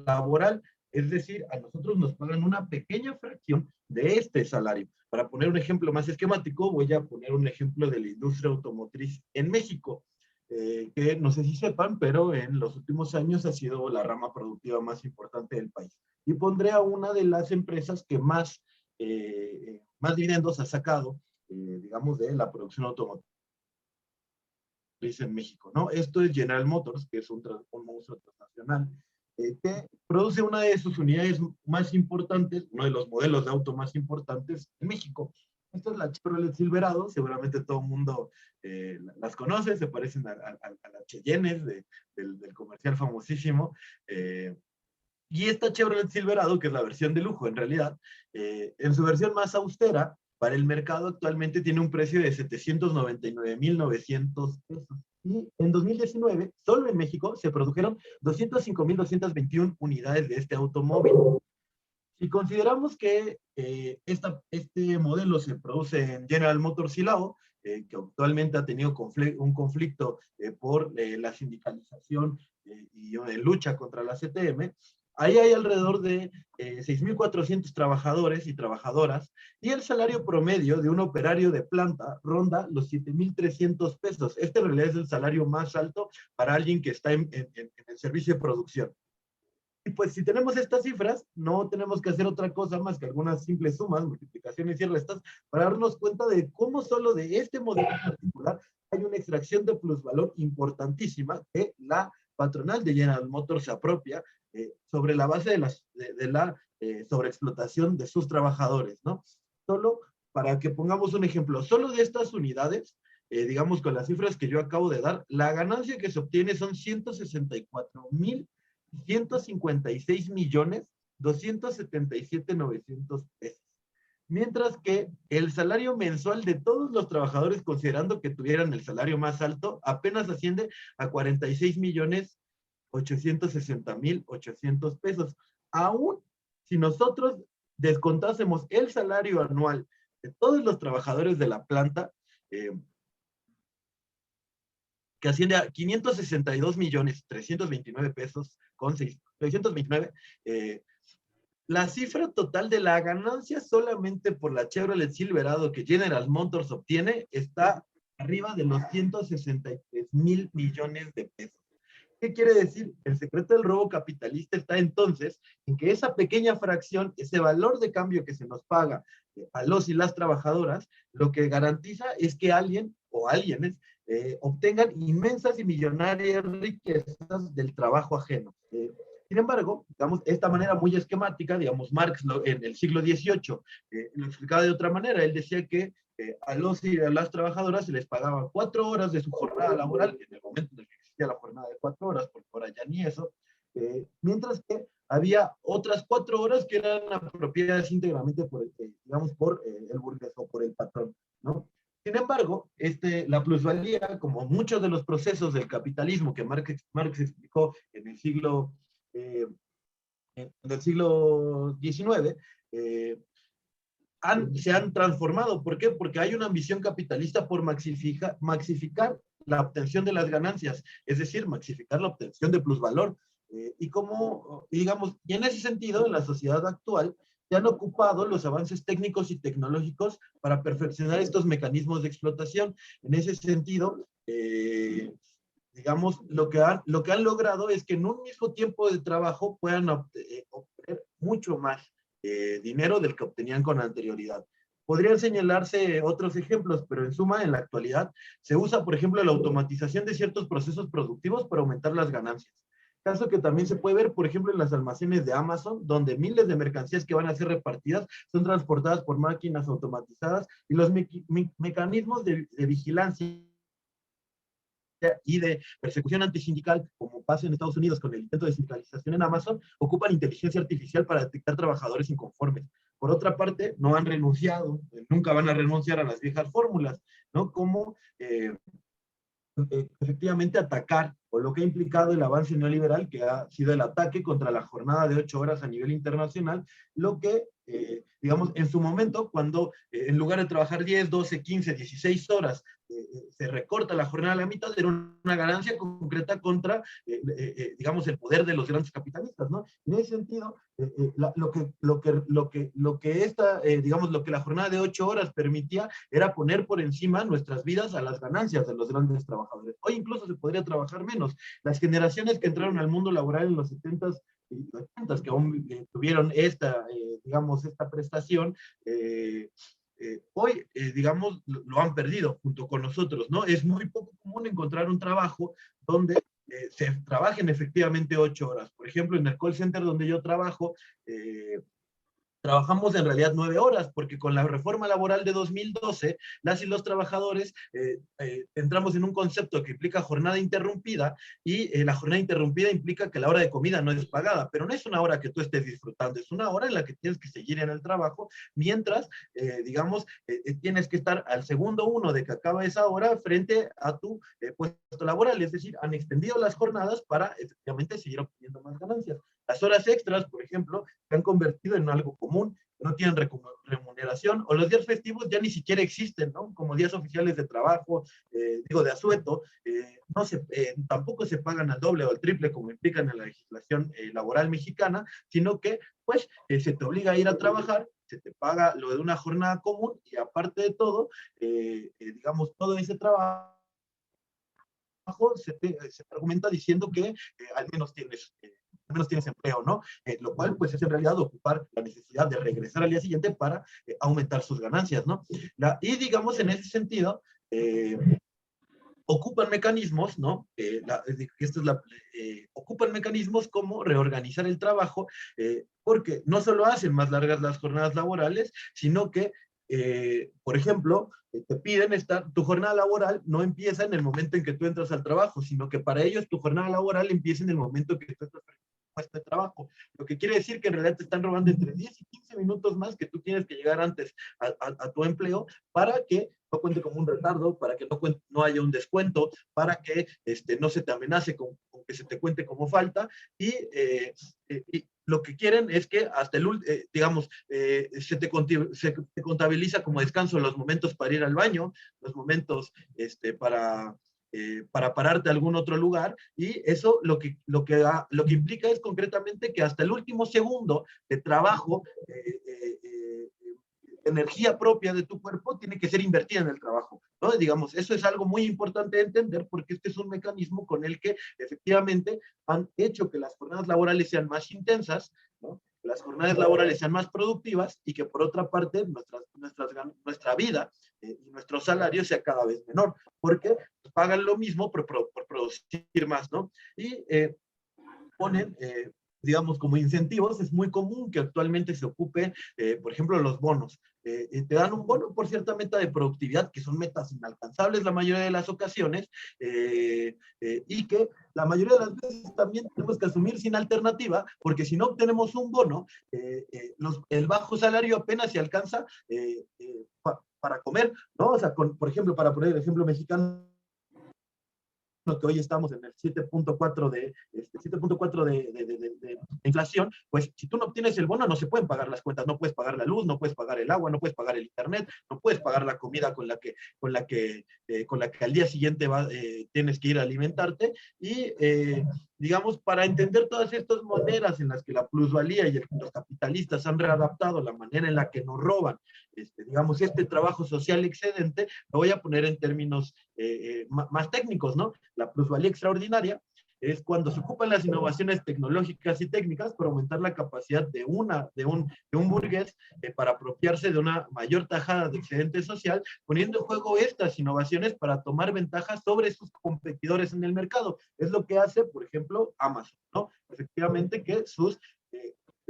[SPEAKER 2] laboral, es decir, a nosotros nos pagan una pequeña fracción de este salario. Para poner un ejemplo más esquemático, voy a poner un ejemplo de la industria automotriz en México, que no sé si sepan, pero en los últimos años ha sido la rama productiva más importante del país. Y pondré a una de las empresas que más dividendos ha sacado, digamos, de la producción automotriz en México, ¿no? Esto es General Motors, que es un monstruo transnacional, que produce una de sus unidades más importantes, uno de los modelos de auto más importantes en México. Esta es la Chevrolet Silverado, seguramente todo el mundo las conoce, se parecen a las Cheyennes del comercial famosísimo. Y esta Chevrolet Silverado, que es la versión de lujo en realidad, en su versión más austera, para el mercado actualmente tiene un precio de 799,900 pesos. Y en 2019, solo en México, se produjeron 205,221 unidades de este automóvil. Si consideramos que este modelo se produce en General Motors Silao, que actualmente ha tenido un conflicto por la sindicalización y lucha contra la CTM, ahí hay alrededor de 6,400 trabajadores y trabajadoras, y el salario promedio de un operario de planta ronda los 7,300 pesos. Este en realidad es el salario más alto para alguien que está en el servicio de producción. Y pues si tenemos estas cifras, no tenemos que hacer otra cosa más que algunas simples sumas, multiplicaciones y restas, para darnos cuenta de cómo solo de este modelo en particular hay una extracción de plusvalor importantísima que la patronal de General Motors se apropia sobre la base de la sobreexplotación de sus trabajadores, ¿no? Solo para que pongamos un ejemplo, solo de estas unidades, digamos con las cifras que yo acabo de dar, la ganancia que se obtiene son 164,156,277,900 pesos. Mientras que el salario mensual de todos los trabajadores, considerando que tuvieran el salario más alto, apenas asciende a 46,860,800 pesos. Aún si nosotros descontásemos el salario anual de todos los trabajadores de la planta, que asciende a 562,329,629 pesos, con 629, la cifra total de la ganancia solamente por la Chevrolet Silverado que General Motors obtiene está arriba de los 163,000 millones de pesos. ¿Qué quiere decir? El secreto del robo capitalista está entonces en que esa pequeña fracción, ese valor de cambio que se nos paga a los y las trabajadoras, lo que garantiza es que alguien o alguienes obtengan inmensas y millonarias riquezas del trabajo ajeno. Sin embargo, digamos, esta manera muy esquemática, digamos, Marx en el siglo XVIII lo explicaba de otra manera. Él decía que a los y a las trabajadoras se les pagaba 4 horas de su jornada laboral en el momento en el que existía la jornada de 4 horas, porque ahora ya ni eso, mientras que había otras 4 horas que eran apropiadas íntegramente por, digamos, por el burgués o por el patrón, ¿no? Sin embargo, la plusvalía, como muchos de los procesos del capitalismo que Marx explicó en el siglo XIX, se han transformado. ¿Por qué? Porque hay una ambición capitalista por maxificar la obtención de las ganancias, es decir, maxificar la obtención de plusvalor. Y en ese sentido, en la sociedad actual, se han ocupado los avances técnicos y tecnológicos para perfeccionar estos mecanismos de explotación. En ese sentido, digamos, lo que han logrado es que en un mismo tiempo de trabajo puedan obtener mucho más dinero del que obtenían con anterioridad. Podrían señalarse otros ejemplos, pero en suma, en la actualidad, se usa, por ejemplo, la automatización de ciertos procesos productivos para aumentar las ganancias. Caso que también se puede ver, por ejemplo, en las almacenes de Amazon, donde miles de mercancías que van a ser repartidas son transportadas por máquinas automatizadas y los mecanismos de vigilancia y de persecución antisindical, como pasa en Estados Unidos con el intento de sindicalización en Amazon, ocupan inteligencia artificial para detectar trabajadores inconformes. Por otra parte, no han renunciado, nunca van a renunciar a las viejas fórmulas, ¿no? Como efectivamente atacar, o lo que ha implicado el avance neoliberal, que ha sido el ataque contra la jornada de 8 horas a nivel internacional, lo que, digamos, en su momento, cuando en lugar de trabajar 10, 12, 15, 16 horas, se recorta la jornada a la mitad, era una ganancia concreta contra, digamos, el poder de los grandes capitalistas, ¿no? En ese sentido, digamos, lo que la jornada de 8 horas permitía era poner por encima nuestras vidas a las ganancias de los grandes trabajadores. Hoy incluso se podría trabajar menos. Las generaciones que entraron al mundo laboral en los 70s y 80s, que aún tuvieron digamos, esta prestación, hoy, digamos, lo han perdido junto con nosotros, ¿no? Es muy poco común encontrar un trabajo donde se trabajen efectivamente 8 horas. Por ejemplo, en el call center donde yo trabajo, trabajamos en realidad 9 horas, porque con la reforma laboral de 2012, las y los trabajadores entramos en un concepto que implica jornada interrumpida, y la jornada interrumpida implica que la hora de comida no es pagada, pero no es una hora que tú estés disfrutando, es una hora en la que tienes que seguir en el trabajo, mientras, digamos, tienes que estar al segundo uno de que acaba esa hora frente a tu puesto laboral, es decir, han extendido las jornadas para efectivamente seguir obteniendo más ganancias. Las horas extras, por ejemplo, se han convertido en algo común, no tienen remuneración, o los días festivos ya ni siquiera existen, ¿no? Como días oficiales de trabajo, de asueto, tampoco se pagan al doble o al triple como implica en la legislación laboral mexicana, sino que, pues, se te obliga a ir a trabajar, se te paga lo de una jornada común, y aparte de todo, digamos, todo ese trabajo se te argumenta diciendo que al menos tienes empleo, ¿no? Lo cual, pues, es en realidad ocupar la necesidad de regresar al día siguiente para aumentar sus ganancias, ¿no? Y, digamos, en ese sentido, ocupan mecanismos, ¿no? Ocupan mecanismos como reorganizar el trabajo, porque no solo hacen más largas las jornadas laborales, sino que, por ejemplo, te piden tu jornada laboral no empieza en el momento en que tú entras al trabajo, sino que para ellos tu jornada laboral empieza en el momento en que tú estás puesto de trabajo, lo que quiere decir que en realidad te están robando entre 10 y 15 minutos más que tú tienes que llegar antes a tu empleo, para que no cuente como un retardo, para que no haya un descuento, para que no se te amenace con que se te cuente como falta, y lo que quieren es que hasta digamos, se te contabiliza como descanso los momentos para ir al baño, los momentos para pararte a algún otro lugar, y eso lo que implica es concretamente que hasta el último segundo de trabajo, energía propia de tu cuerpo tiene que ser invertida en el trabajo, ¿no? Digamos, eso es algo muy importante de entender, porque este es un mecanismo con el que efectivamente han hecho que las jornadas laborales sean más intensas, ¿no? Que las jornadas laborales sean más productivas, y que por otra parte nuestra vida y nuestro salario sea cada vez menor, porque pagan lo mismo por producir más, ¿no? Y ponen, digamos, como incentivos. Es muy común que actualmente se ocupe, por ejemplo, los bonos. Te dan un bono por cierta meta de productividad, que son metas inalcanzables la mayoría de las ocasiones, y que la mayoría de las veces también tenemos que asumir sin alternativa, porque si no obtenemos un bono, el bajo salario apenas se alcanza para comer, ¿no? O sea, por ejemplo, para poner el ejemplo mexicano, que hoy estamos en el 7.4 de inflación, pues si tú no obtienes el bono no se pueden pagar las cuentas, no puedes pagar la luz, no puedes pagar el agua, no puedes pagar el internet, no puedes pagar la comida con la que al día siguiente tienes que ir a alimentarte. Y digamos, para entender todas estas maneras en las que la plusvalía y los capitalistas han readaptado la manera en la que nos roban, digamos, este trabajo social excedente, lo voy a poner en términos más técnicos, ¿no? La plusvalía extraordinaria es cuando se ocupan las innovaciones tecnológicas y técnicas para aumentar la capacidad de un burgués para apropiarse de una mayor tajada de excedente social, poniendo en juego estas innovaciones para tomar ventajas sobre sus competidores en el mercado. Es lo que hace, por ejemplo, Amazon, ¿no? Efectivamente, que sus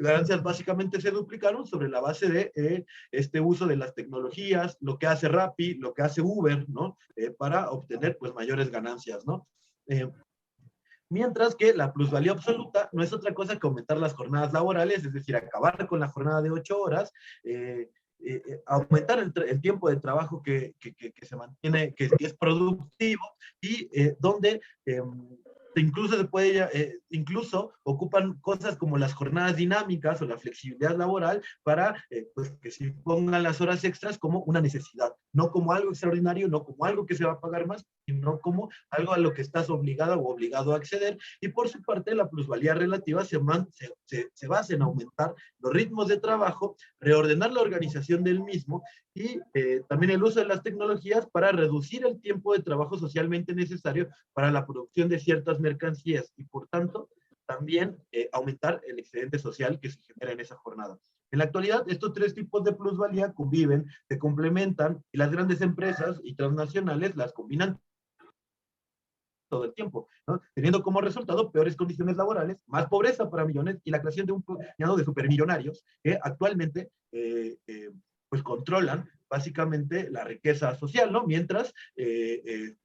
[SPEAKER 2] ganancias básicamente se duplicaron sobre la base de este uso de las tecnologías, lo que hace Rappi, lo que hace Uber, ¿no? Para obtener pues mayores ganancias, ¿no? Mientras que la plusvalía absoluta no es otra cosa que aumentar las jornadas laborales, es decir, acabar con la jornada de 8 horas, aumentar el tiempo de trabajo que se mantiene, que es productivo y donde incluso se puede, incluso ocupan cosas como las jornadas dinámicas o la flexibilidad laboral para pues que se pongan las horas extras como una necesidad, no como algo extraordinario, no como algo que se va a pagar más, sino como algo a lo que estás obligado o obligado a acceder. Y por su parte, la plusvalía relativa se basa en aumentar los ritmos de trabajo, reordenar la organización del mismo y también el uso de las tecnologías para reducir el tiempo de trabajo socialmente necesario para la producción de ciertas mercancías y, por tanto, también aumentar el excedente social que se genera en esa jornada. En la actualidad, estos tres tipos de plusvalía conviven, se complementan y las grandes empresas y transnacionales las combinan todo el tiempo, ¿no? Teniendo como resultado peores condiciones laborales, más pobreza para millones y la creación de un puñado de supermillonarios que actualmente pues controlan básicamente la riqueza social, ¿no? Mientras,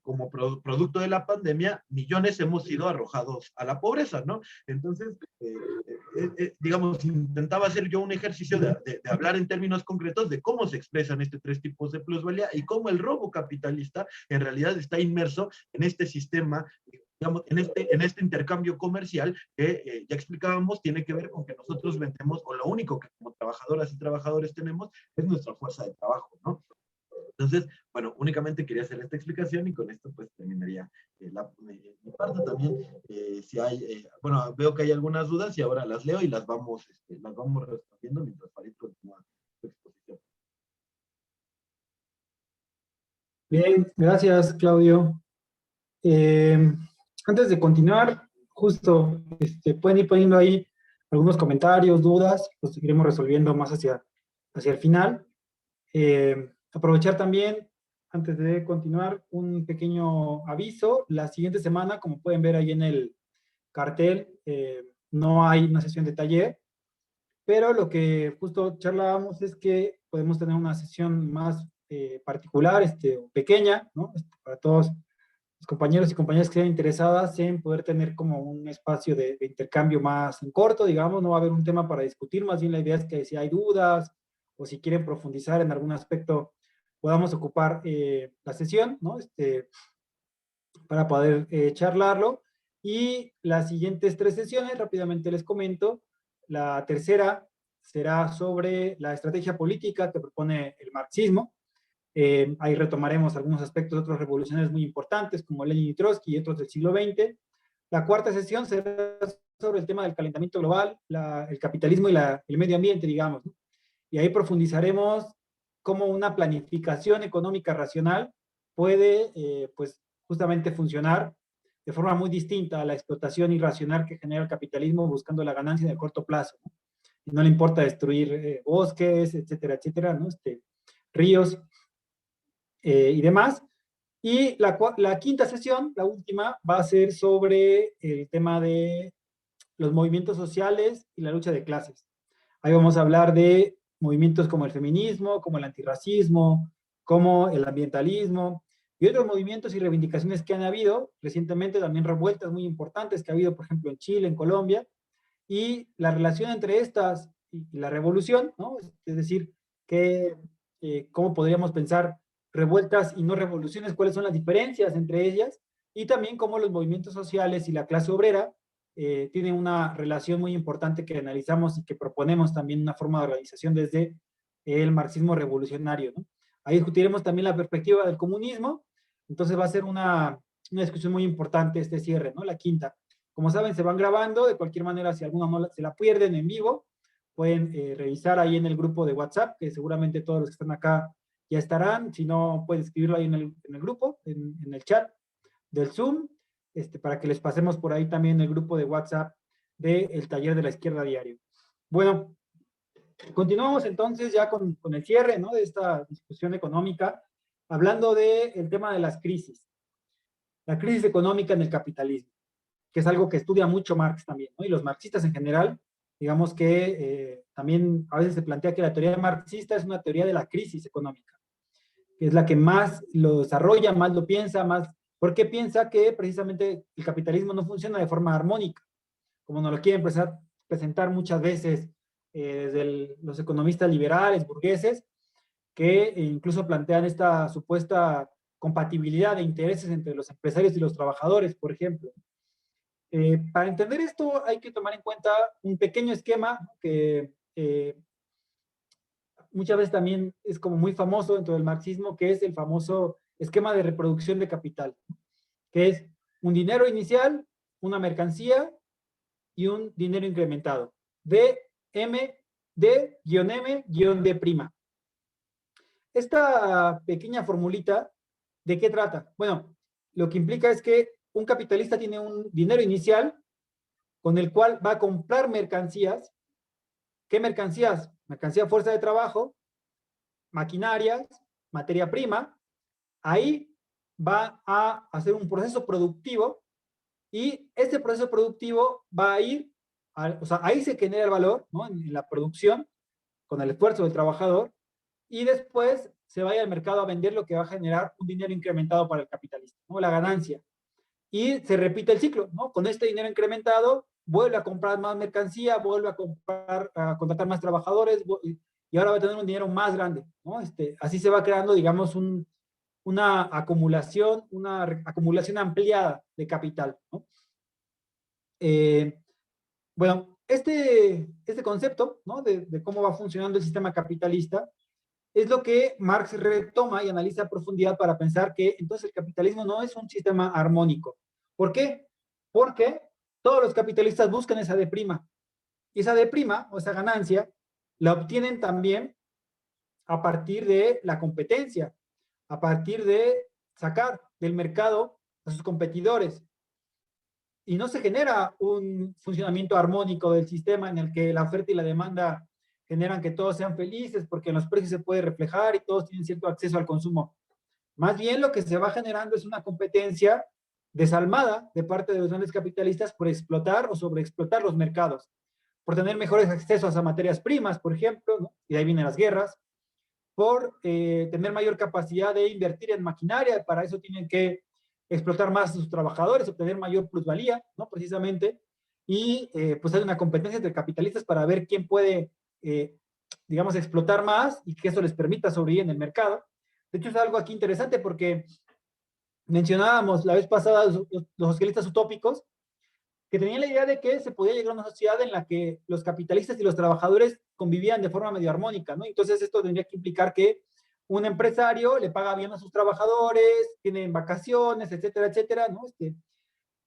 [SPEAKER 2] como producto de la pandemia, millones hemos sido arrojados a la pobreza, ¿no? Entonces, digamos, intentaba hacer yo un ejercicio de hablar en términos concretos de cómo se expresan estos tres tipos de plusvalía y cómo el robo capitalista en realidad está inmerso en este sistema, digamos, en este intercambio comercial que ya explicábamos, tiene que ver con que nosotros vendemos, o lo único que como trabajadoras y trabajadores tenemos es nuestra fuerza de trabajo, ¿no? Entonces, bueno, únicamente quería hacer esta explicación y con esto pues terminaría mi parte también. Si hay, bueno, veo que hay algunas dudas y ahora las leo y las vamos respondiendo mientras Farid continúa su exposición.
[SPEAKER 1] Bien, gracias, Claudio. Antes de continuar, justo pueden ir poniendo ahí algunos comentarios, dudas, los seguiremos resolviendo más hacia el final. Aprovechar también, antes de continuar, un pequeño aviso. La siguiente semana, como pueden ver ahí en el cartel, no hay una sesión de taller, pero lo que justo charlábamos es que podemos tener una sesión más particular, o pequeña, ¿no? Para todos los compañeros y compañeras que estén interesadas en poder tener como un espacio de intercambio más en corto, digamos, no va a haber un tema para discutir, más bien la idea es que si hay dudas o si quieren profundizar en algún aspecto, podamos ocupar la sesión, ¿no? Para poder charlarlo. Y las siguientes tres sesiones, rápidamente les comento. La tercera será sobre la estrategia política que propone el marxismo. Ahí retomaremos algunos aspectos de otras revoluciones muy importantes, como Lenin y Trotsky y otros del siglo XX. La cuarta sesión será sobre el tema del calentamiento global, el capitalismo y el medio ambiente, digamos, ¿no? Y ahí profundizaremos cómo una planificación económica racional puede, pues, justamente funcionar de forma muy distinta a la explotación irracional que genera el capitalismo buscando la ganancia en el corto plazo, ¿no? Y no le importa destruir bosques, etcétera, etcétera, ¿no? Ríos y demás. Y la quinta sesión, la última, va a ser sobre el tema de los movimientos sociales y la lucha de clases. Ahí vamos a hablar de movimientos como el feminismo, como el antirracismo, como el ambientalismo y otros movimientos y reivindicaciones que han habido recientemente, también revueltas muy importantes que ha habido, por ejemplo, en Chile, en Colombia, y la relación entre estas y la revolución, ¿no? Es decir, que, cómo podríamos pensar revueltas y no revoluciones, cuáles son las diferencias entre ellas, y también cómo los movimientos sociales y la clase obrera tienen una relación muy importante que analizamos y que proponemos también una forma de organización desde el marxismo revolucionario, ¿no? Ahí discutiremos también la perspectiva del comunismo, entonces va a ser una discusión muy importante este cierre, ¿no? La quinta. Como saben, se van grabando, de cualquier manera, si alguna no se la pierden en vivo, pueden revisar ahí en el grupo de WhatsApp, que seguramente todos los que están acá ya estarán, si no, pueden escribirlo ahí en el grupo, en el chat del Zoom, para que les pasemos por ahí también el grupo de WhatsApp del Taller de la Izquierda Diario. Bueno, continuamos entonces ya con el cierre, ¿no? De esta discusión económica, hablando del tema de las crisis. La crisis económica en el capitalismo, que es algo que estudia mucho Marx también, ¿no? Y los marxistas en general digamos que también a veces se plantea que la teoría marxista es una teoría de la crisis económica, que es la que más lo desarrolla, más lo piensa, más, porque piensa que precisamente el capitalismo no funciona de forma armónica, como nos lo quieren presentar muchas veces desde los economistas liberales, burgueses, que incluso plantean esta supuesta compatibilidad de intereses entre los empresarios y los trabajadores, por ejemplo. Para entender esto hay que tomar en cuenta un pequeño esquema que muchas veces también es como muy famoso dentro del marxismo, que es el famoso esquema de reproducción de capital, que es un dinero inicial, una mercancía y un dinero incrementado. D, M, D, guión M, guión D prima. Esta pequeña formulita, ¿de qué trata? Bueno, lo que implica es que un capitalista tiene un dinero inicial con el cual va a comprar mercancías. ¿Qué mercancías? Mercancía fuerza de trabajo, maquinarias, materia prima. Ahí va a hacer un proceso productivo y ese proceso productivo va a ir, o sea, ahí se genera el valor, ¿no? En la producción, con el esfuerzo del trabajador, y después se vaya al mercado a vender lo que va a generar un dinero incrementado para el capitalista, ¿no? La ganancia. Y se repite el ciclo, ¿no? Con este dinero incrementado, vuelve a comprar más mercancía, vuelve a comprar, a contratar más trabajadores, y ahora va a tener un dinero más grande, ¿no? Así se va creando, digamos, una acumulación ampliada de capital, ¿no? Eh, bueno, este concepto, ¿no? De cómo va funcionando el sistema capitalista es lo que Marx retoma y analiza a profundidad para pensar que entonces el capitalismo no es un sistema armónico. ¿Por qué? Porque todos los capitalistas buscan esa D', y esa D' o esa ganancia la obtienen también a partir de la competencia, a partir de sacar del mercado a sus competidores. Y no se genera un funcionamiento armónico del sistema en el que la oferta y la demanda generan que todos sean felices porque en los precios se puede reflejar y todos tienen cierto acceso al consumo. Más bien lo que se va generando es una competencia desalmada de parte de los grandes capitalistas por explotar o sobreexplotar los mercados, por tener mejores accesos a materias primas, por ejemplo, ¿no? Y de ahí vienen las guerras, por tener mayor capacidad de invertir en maquinaria, para eso tienen que explotar más a sus trabajadores, obtener mayor plusvalía, ¿no? Precisamente, y pues hay una competencia entre capitalistas para ver quién puede, digamos, explotar más y que eso les permita sobrevivir en el mercado. De hecho, es algo aquí interesante porque mencionábamos la vez pasada los socialistas utópicos, que tenían la idea de que se podía llegar a una sociedad en la que los capitalistas y los trabajadores convivían de forma medio armónica, ¿no? Entonces esto tendría que implicar que un empresario le paga bien a sus trabajadores, tienen vacaciones, etcétera, etcétera, ¿no?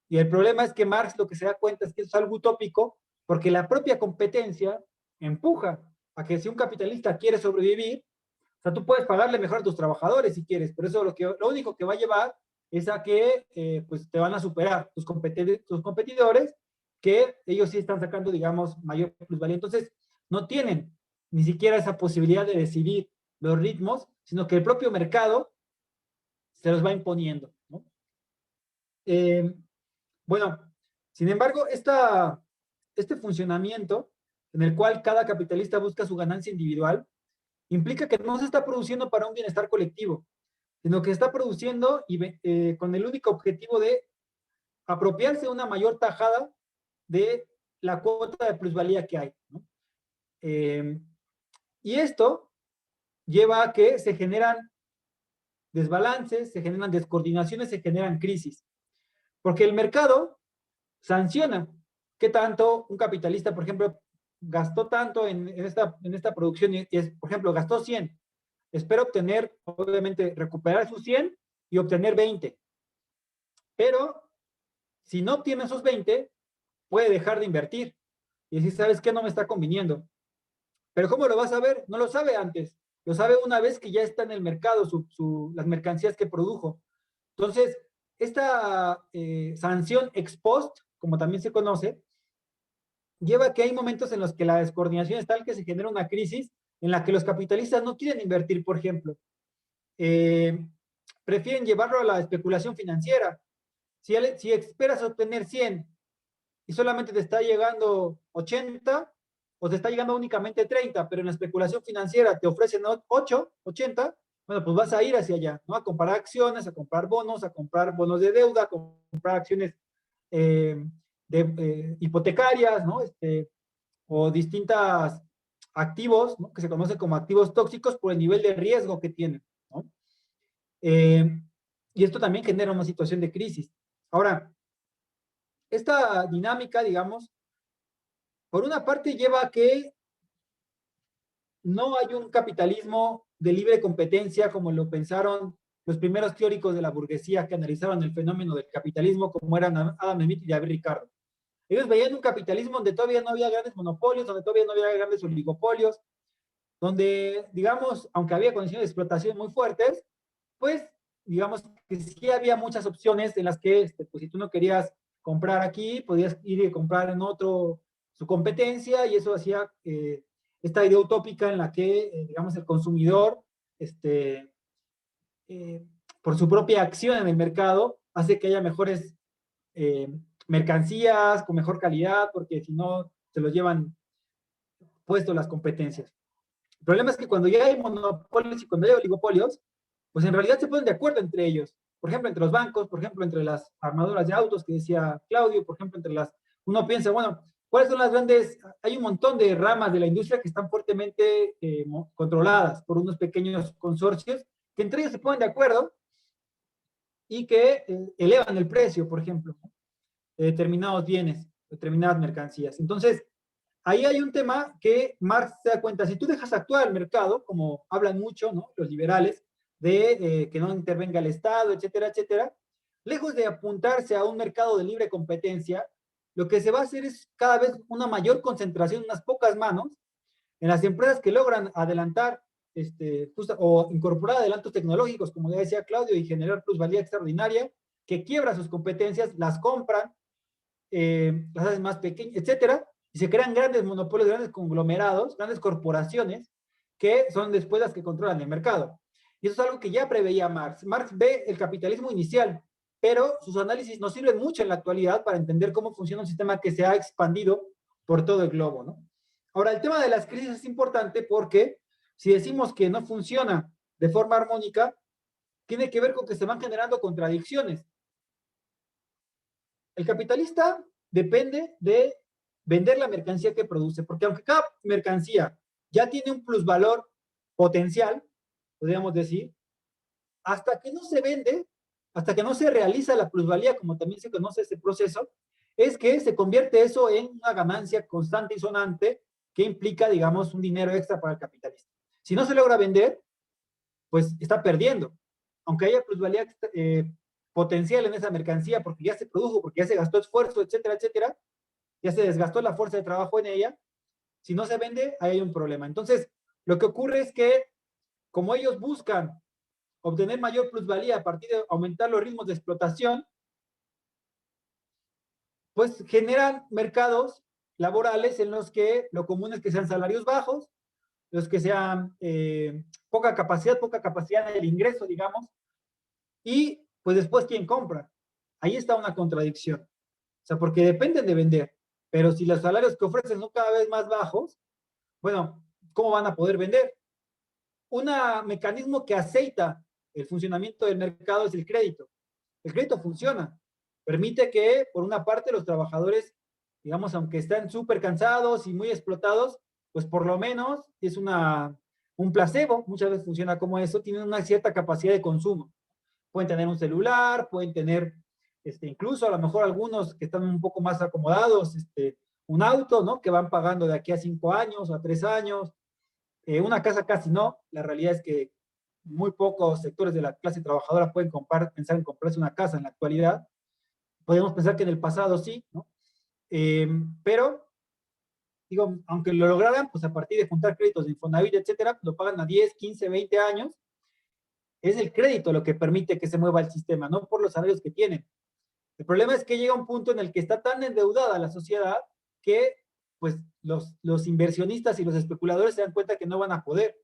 [SPEAKER 1] Y el problema es que Marx lo que se da cuenta es que eso es algo utópico, porque la propia competencia empuja a que si un capitalista quiere sobrevivir, o sea, tú puedes pagarle mejor a tus trabajadores si quieres, pero eso lo único que va a llevar es a que pues te van a superar tus competidores, que ellos sí están sacando, digamos, mayor plusvalía. Entonces, no tienen ni siquiera esa posibilidad de decidir los ritmos, sino que el propio mercado se los va imponiendo, ¿no? Eh, bueno, sin embargo, este funcionamiento en el cual cada capitalista busca su ganancia individual, implica que no se está produciendo para un bienestar colectivo, sino que se está produciendo con el único objetivo de apropiarse una mayor tajada de la cuota de plusvalía que hay, ¿no? Eh, y esto lleva a que se generan desbalances, se generan descoordinaciones, se generan crisis, porque el mercado sanciona qué tanto un capitalista, por ejemplo, gastó tanto en esta producción y es, por ejemplo, gastó 100, espera obtener, obviamente, recuperar sus 100 y obtener 20. Pero si no obtiene esos 20, puede dejar de invertir y decir, ¿sabes qué? No me está conviniendo. Pero ¿cómo lo vas a ver? No lo sabe antes. Lo sabe una vez que ya está en el mercado las mercancías que produjo. Entonces, esta sanción ex post, como también se conoce, lleva a que hay momentos en los que la descoordinación es tal que se genera una crisis en la que los capitalistas no quieren invertir, por ejemplo. Eh, Prefieren llevarlo a la especulación financiera. Si esperas obtener 100 y solamente te está llegando 80, o te está llegando únicamente 30, pero en la especulación financiera te ofrecen 8, 80, bueno, pues vas a ir hacia allá, ¿no? A comprar acciones, a comprar bonos de deuda, a comprar acciones eh, hipotecarias, ¿no? O distintos activos, ¿no? Que se conocen como activos tóxicos por el nivel de riesgo que tienen, ¿no? Eh, y esto también genera una situación de crisis. Ahora, esta dinámica, digamos, por una parte lleva a que no hay un capitalismo de libre competencia como lo pensaron los primeros teóricos de la burguesía que analizaban el fenómeno del capitalismo, como eran Adam Smith y David Ricardo. Ellos veían un capitalismo donde todavía no había grandes monopolios, donde todavía no había grandes oligopolios, donde, digamos, aunque había condiciones de explotación muy fuertes, pues, digamos que sí había muchas opciones en las que, pues, si tú no querías comprar aquí, podías ir y comprar en otro su competencia, y eso hacía esta idea utópica en la que, digamos, el consumidor, este, eh, por su propia acción en el mercado, hace que haya mejores eh, mercancías con mejor calidad, porque si no, se los llevan puestos las competencias. El problema es que cuando ya hay monopolios y cuando hay oligopolios, pues en realidad se ponen de acuerdo entre ellos. Por ejemplo, entre los bancos, por ejemplo, entre las armadoras de autos que decía Claudio, por ejemplo, entre las... Uno piensa, bueno, ¿cuáles son las grandes? Hay un montón de ramas de la industria que están fuertemente controladas por unos pequeños consorcios que entre ellos se ponen de acuerdo y que elevan el precio, por ejemplo, de determinados bienes, determinadas mercancías. Entonces, ahí hay un tema que Marx se da cuenta, si tú dejas actuar el mercado, como hablan mucho, ¿no? Los liberales, de que no intervenga el Estado, etcétera, etcétera, lejos de apuntarse a un mercado de libre competencia, lo que se va a hacer es cada vez una mayor concentración, unas pocas manos, en las empresas que logran adelantar o incorporar adelantos tecnológicos, como ya decía Claudio, y generar plusvalía extraordinaria, que quiebra sus competencias, las compran, las hacen más pequeñas, etcétera, y se crean grandes monopolios, grandes conglomerados, grandes corporaciones que son después las que controlan el mercado. Y eso es algo que ya preveía Marx. Marx ve el capitalismo inicial, pero sus análisis nos sirven mucho en la actualidad para entender cómo funciona un sistema que se ha expandido por todo el globo, ¿no? Ahora, el tema de las crisis es importante porque si decimos que no funciona de forma armónica, tiene que ver con que se van generando contradicciones. El capitalista depende de vender la mercancía que produce, porque aunque cada mercancía ya tiene un plusvalor potencial, podríamos decir, hasta que no se vende, hasta que no se realiza la plusvalía, como también se conoce ese proceso, es que se convierte eso en una ganancia constante y sonante que implica, digamos, un dinero extra para el capitalista. Si no se logra vender, pues está perdiendo. Aunque haya plusvalía potencial en esa mercancía porque ya se produjo, porque ya se gastó esfuerzo, etcétera, etcétera, ya se desgastó la fuerza de trabajo en ella, si no se vende, ahí hay un problema. Entonces, lo que ocurre es que como ellos buscan obtener mayor plusvalía a partir de aumentar los ritmos de explotación, pues generan mercados laborales en los que lo común es que sean salarios bajos, los que sean poca capacidad del ingreso, digamos, y pues después, ¿quién compra? Ahí está una contradicción. O sea, porque dependen de vender, pero si los salarios que ofrecen son cada vez más bajos, bueno, ¿cómo van a poder vender? Un mecanismo que aceita el funcionamiento del mercado es el crédito. El crédito funciona, permite que, por una parte, los trabajadores, digamos, aunque estén súper cansados y muy explotados, pues por lo menos es un placebo, muchas veces funciona como eso, tienen una cierta capacidad de consumo. Pueden tener un celular, pueden tener incluso a lo mejor algunos que están un poco más acomodados, un auto, ¿no? Que van pagando de aquí a 5 años o a 3 años. Una casa casi no. La realidad es que muy pocos sectores de la clase trabajadora pueden pensar en comprarse una casa en la actualidad. Podemos pensar que en el pasado sí, ¿no? Pero, digo, aunque lo lograran, pues a partir de juntar créditos de Infonavit, etcétera, lo pagan a 10, 15, 20 años. Es el crédito lo que permite que se mueva el sistema, no por los salarios que tienen. El problema es que llega un punto en el que está tan endeudada la sociedad que pues los inversionistas y los especuladores se dan cuenta que no van a poder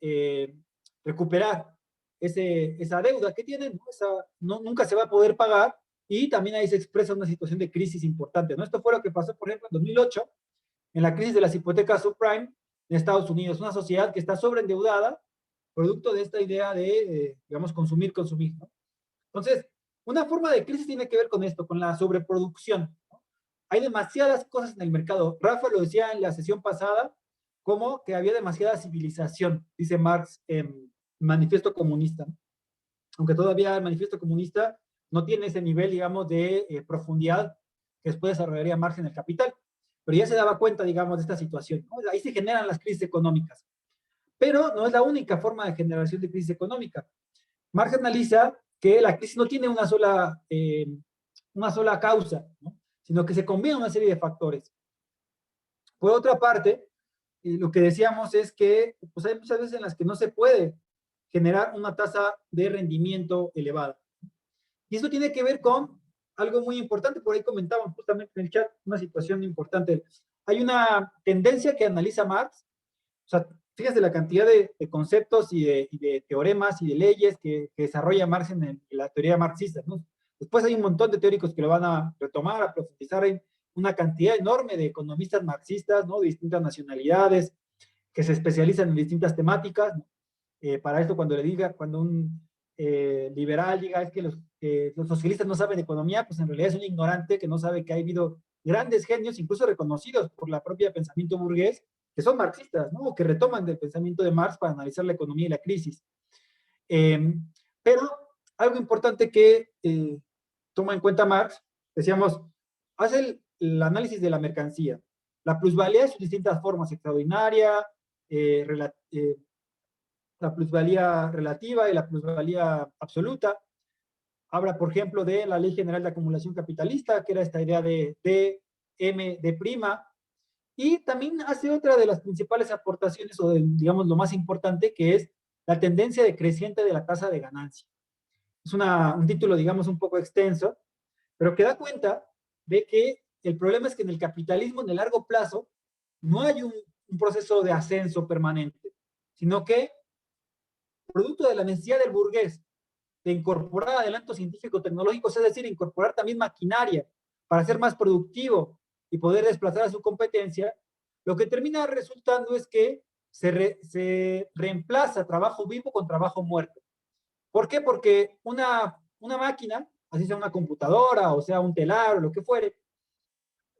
[SPEAKER 1] eh, recuperar esa deuda que tienen, nunca se va a poder pagar, y también ahí se expresa una situación de crisis importante, ¿no? Esto fue lo que pasó, por ejemplo, en 2008, en la crisis de las hipotecas subprime en Estados Unidos, una sociedad que está sobreendeudada, producto de esta idea de, digamos, consumir, consumir, ¿no? Entonces, una forma de crisis tiene que ver con esto, con la sobreproducción, ¿no? Hay demasiadas cosas en el mercado. Rafa lo decía en la sesión pasada, como que había demasiada civilización, dice Marx en Manifiesto Comunista, ¿no? Aunque todavía el Manifiesto Comunista no tiene ese nivel, digamos, de profundidad que después desarrollaría Marx en el Capital. Pero ya se daba cuenta, digamos, de esta situación, ¿no? Ahí se generan las crisis económicas. Pero no es la única forma de generación de crisis económica. Marx analiza que la crisis no tiene una sola causa, ¿no? Sino que se combina una serie de factores. Por otra parte, lo que decíamos es que pues hay muchas veces en las que no se puede generar una tasa de rendimiento elevada. Y eso tiene que ver con algo muy importante, por ahí comentaban justamente en el chat una situación importante. Hay una tendencia que analiza Marx, o sea, fíjate la cantidad de conceptos y de teoremas y de leyes que desarrolla Marx en la teoría marxista, ¿no? Después hay un montón de teóricos que lo van a retomar, a profundizar en una cantidad enorme de economistas marxistas, ¿no? De distintas nacionalidades, que se especializan en distintas temáticas, ¿no? Para esto, cuando un liberal diga es que los socialistas no saben de economía, pues en realidad es un ignorante que no sabe que ha habido grandes genios, incluso reconocidos por la propia pensamiento burgués, que son marxistas, ¿no? O que retoman del pensamiento de Marx para analizar la economía y la crisis. Pero algo importante que toma en cuenta Marx, decíamos, hace el análisis de la mercancía, la plusvalía de sus distintas formas, extraordinaria, la plusvalía relativa y la plusvalía absoluta. Habla, por ejemplo, de la Ley General de Acumulación Capitalista, que era esta idea de D, M, D', y también hace otra de las principales aportaciones, o digamos lo más importante, que es la tendencia decreciente de la tasa de ganancia. Es un título, digamos, un poco extenso, pero que da cuenta de que el problema es que en el capitalismo, en el largo plazo, no hay un proceso de ascenso permanente, sino que, producto de la necesidad del burgués de incorporar adelantos científico-tecnológicos, es decir, incorporar también maquinaria para ser más productivo y poder desplazar a su competencia, lo que termina resultando es que se reemplaza trabajo vivo con trabajo muerto. ¿Por qué? Porque una máquina, así sea una computadora o sea un telar o lo que fuere,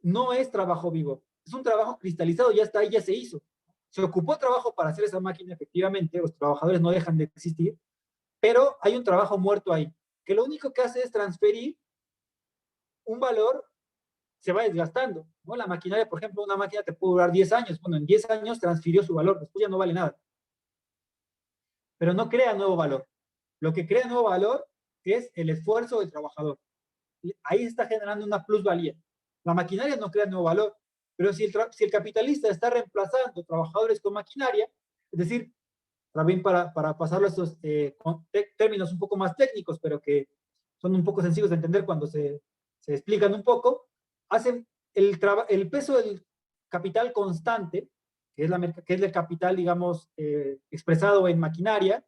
[SPEAKER 1] no es trabajo vivo, es un trabajo cristalizado, ya está ahí, ya se hizo. Se ocupó trabajo para hacer esa máquina, efectivamente, los trabajadores no dejan de existir, pero hay un trabajo muerto ahí, que lo único que hace es transferir un valor, se va desgastando, ¿no? La maquinaria, por ejemplo, una máquina te puede durar 10 años, bueno, en 10 años transfirió su valor, después ya no vale nada, pero no crea nuevo valor. Lo que crea nuevo valor es el esfuerzo del trabajador. Ahí está generando una plusvalía. La maquinaria no crea nuevo valor, pero si el capitalista está reemplazando trabajadores con maquinaria, es decir, también para pasarlo a estos términos un poco más técnicos, pero que son un poco sencillos de entender cuando se explican un poco, hacen el peso del capital constante, que es el capital, digamos, expresado en maquinaria,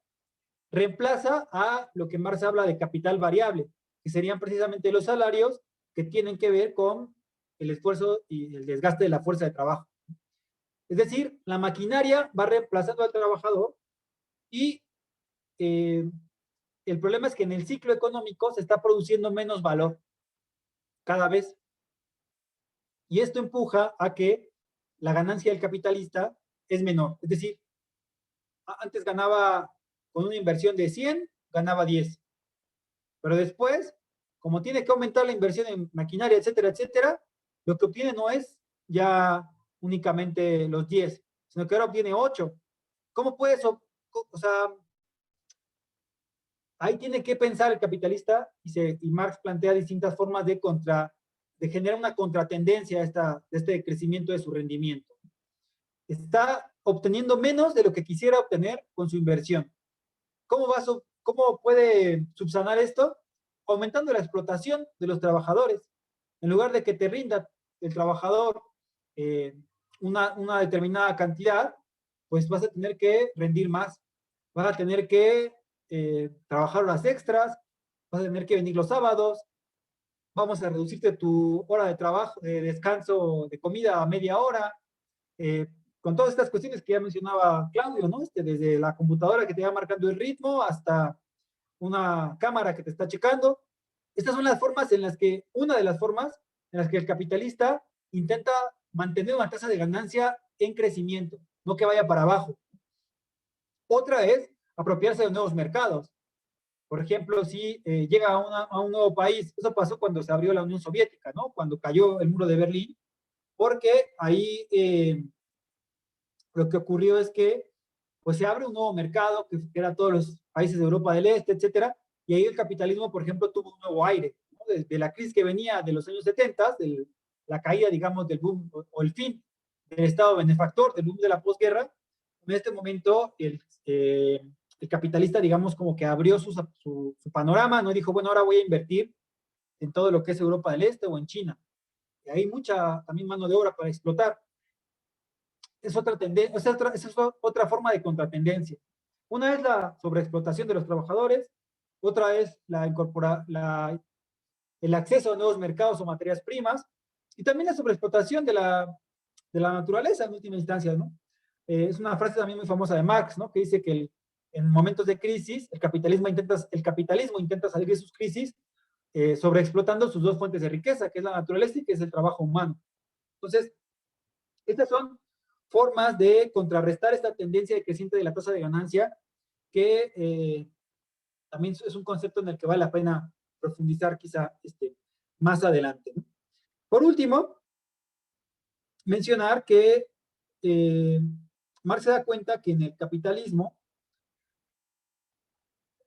[SPEAKER 1] reemplaza a lo que Marx habla de capital variable, que serían precisamente los salarios que tienen que ver con el esfuerzo y el desgaste de la fuerza de trabajo. Es decir, la maquinaria va reemplazando al trabajador y el problema es que en el ciclo económico se está produciendo menos valor cada vez. Y esto empuja a que la ganancia del capitalista es menor. Es decir, antes ganaba con una inversión de 100, ganaba 10. Pero después, como tiene que aumentar la inversión en maquinaria, etcétera, etcétera, lo que obtiene no es ya únicamente los 10, sino que ahora obtiene 8. ¿Cómo puede eso? O sea, ahí tiene que pensar el capitalista y Marx plantea distintas formas de generar una contratendencia a este crecimiento de su rendimiento. Está obteniendo menos de lo que quisiera obtener con su inversión. ¿Cómo puede subsanar esto? Aumentando la explotación de los trabajadores. En lugar de que te rinda el trabajador una determinada cantidad, pues vas a tener que rendir más. Vas a tener que trabajar horas extras, vas a tener que venir los sábados, vamos a reducirte tu hora de trabajo, de descanso, de comida a media hora, con todas estas cuestiones que ya mencionaba Claudio, ¿no? Desde la computadora que te va marcando el ritmo hasta una cámara que te está checando. Estas son las formas en las que, una de las formas en las que el capitalista intenta mantener una tasa de ganancia en crecimiento, no que vaya para abajo. Otra es apropiarse de nuevos mercados. Por ejemplo, si llega a un nuevo país, eso pasó cuando se abrió la Unión Soviética, ¿no? Cuando cayó el muro de Berlín, porque ahí lo que ocurrió es que pues se abre un nuevo mercado, que era todos los países de Europa del Este, etcétera, y ahí el capitalismo, por ejemplo, tuvo un nuevo aire, ¿no? Desde la crisis que venía de los años 70, la caída, digamos, del boom, o el fin del Estado benefactor, del boom de la posguerra, en este momento el capitalista, digamos, como que abrió su panorama, ¿no? Dijo, bueno, ahora voy a invertir en todo lo que es Europa del Este o en China. Y hay mucha también mano de obra para explotar. Es otra tendencia, es otra forma de contratendencia. Una es la sobreexplotación de los trabajadores, otra es el acceso a nuevos mercados o materias primas, y también la sobreexplotación de la naturaleza en última instancia, ¿no? Es una frase también muy famosa de Marx, ¿no? Que dice que en momentos de crisis, el capitalismo intenta salir de sus crisis sobreexplotando sus dos fuentes de riqueza, que es la naturaleza y que es el trabajo humano. Entonces, estas son formas de contrarrestar esta tendencia creciente de la tasa de ganancia, que también es un concepto en el que vale la pena profundizar quizá más adelante, ¿no? Por último, mencionar que Marx se da cuenta que en el capitalismo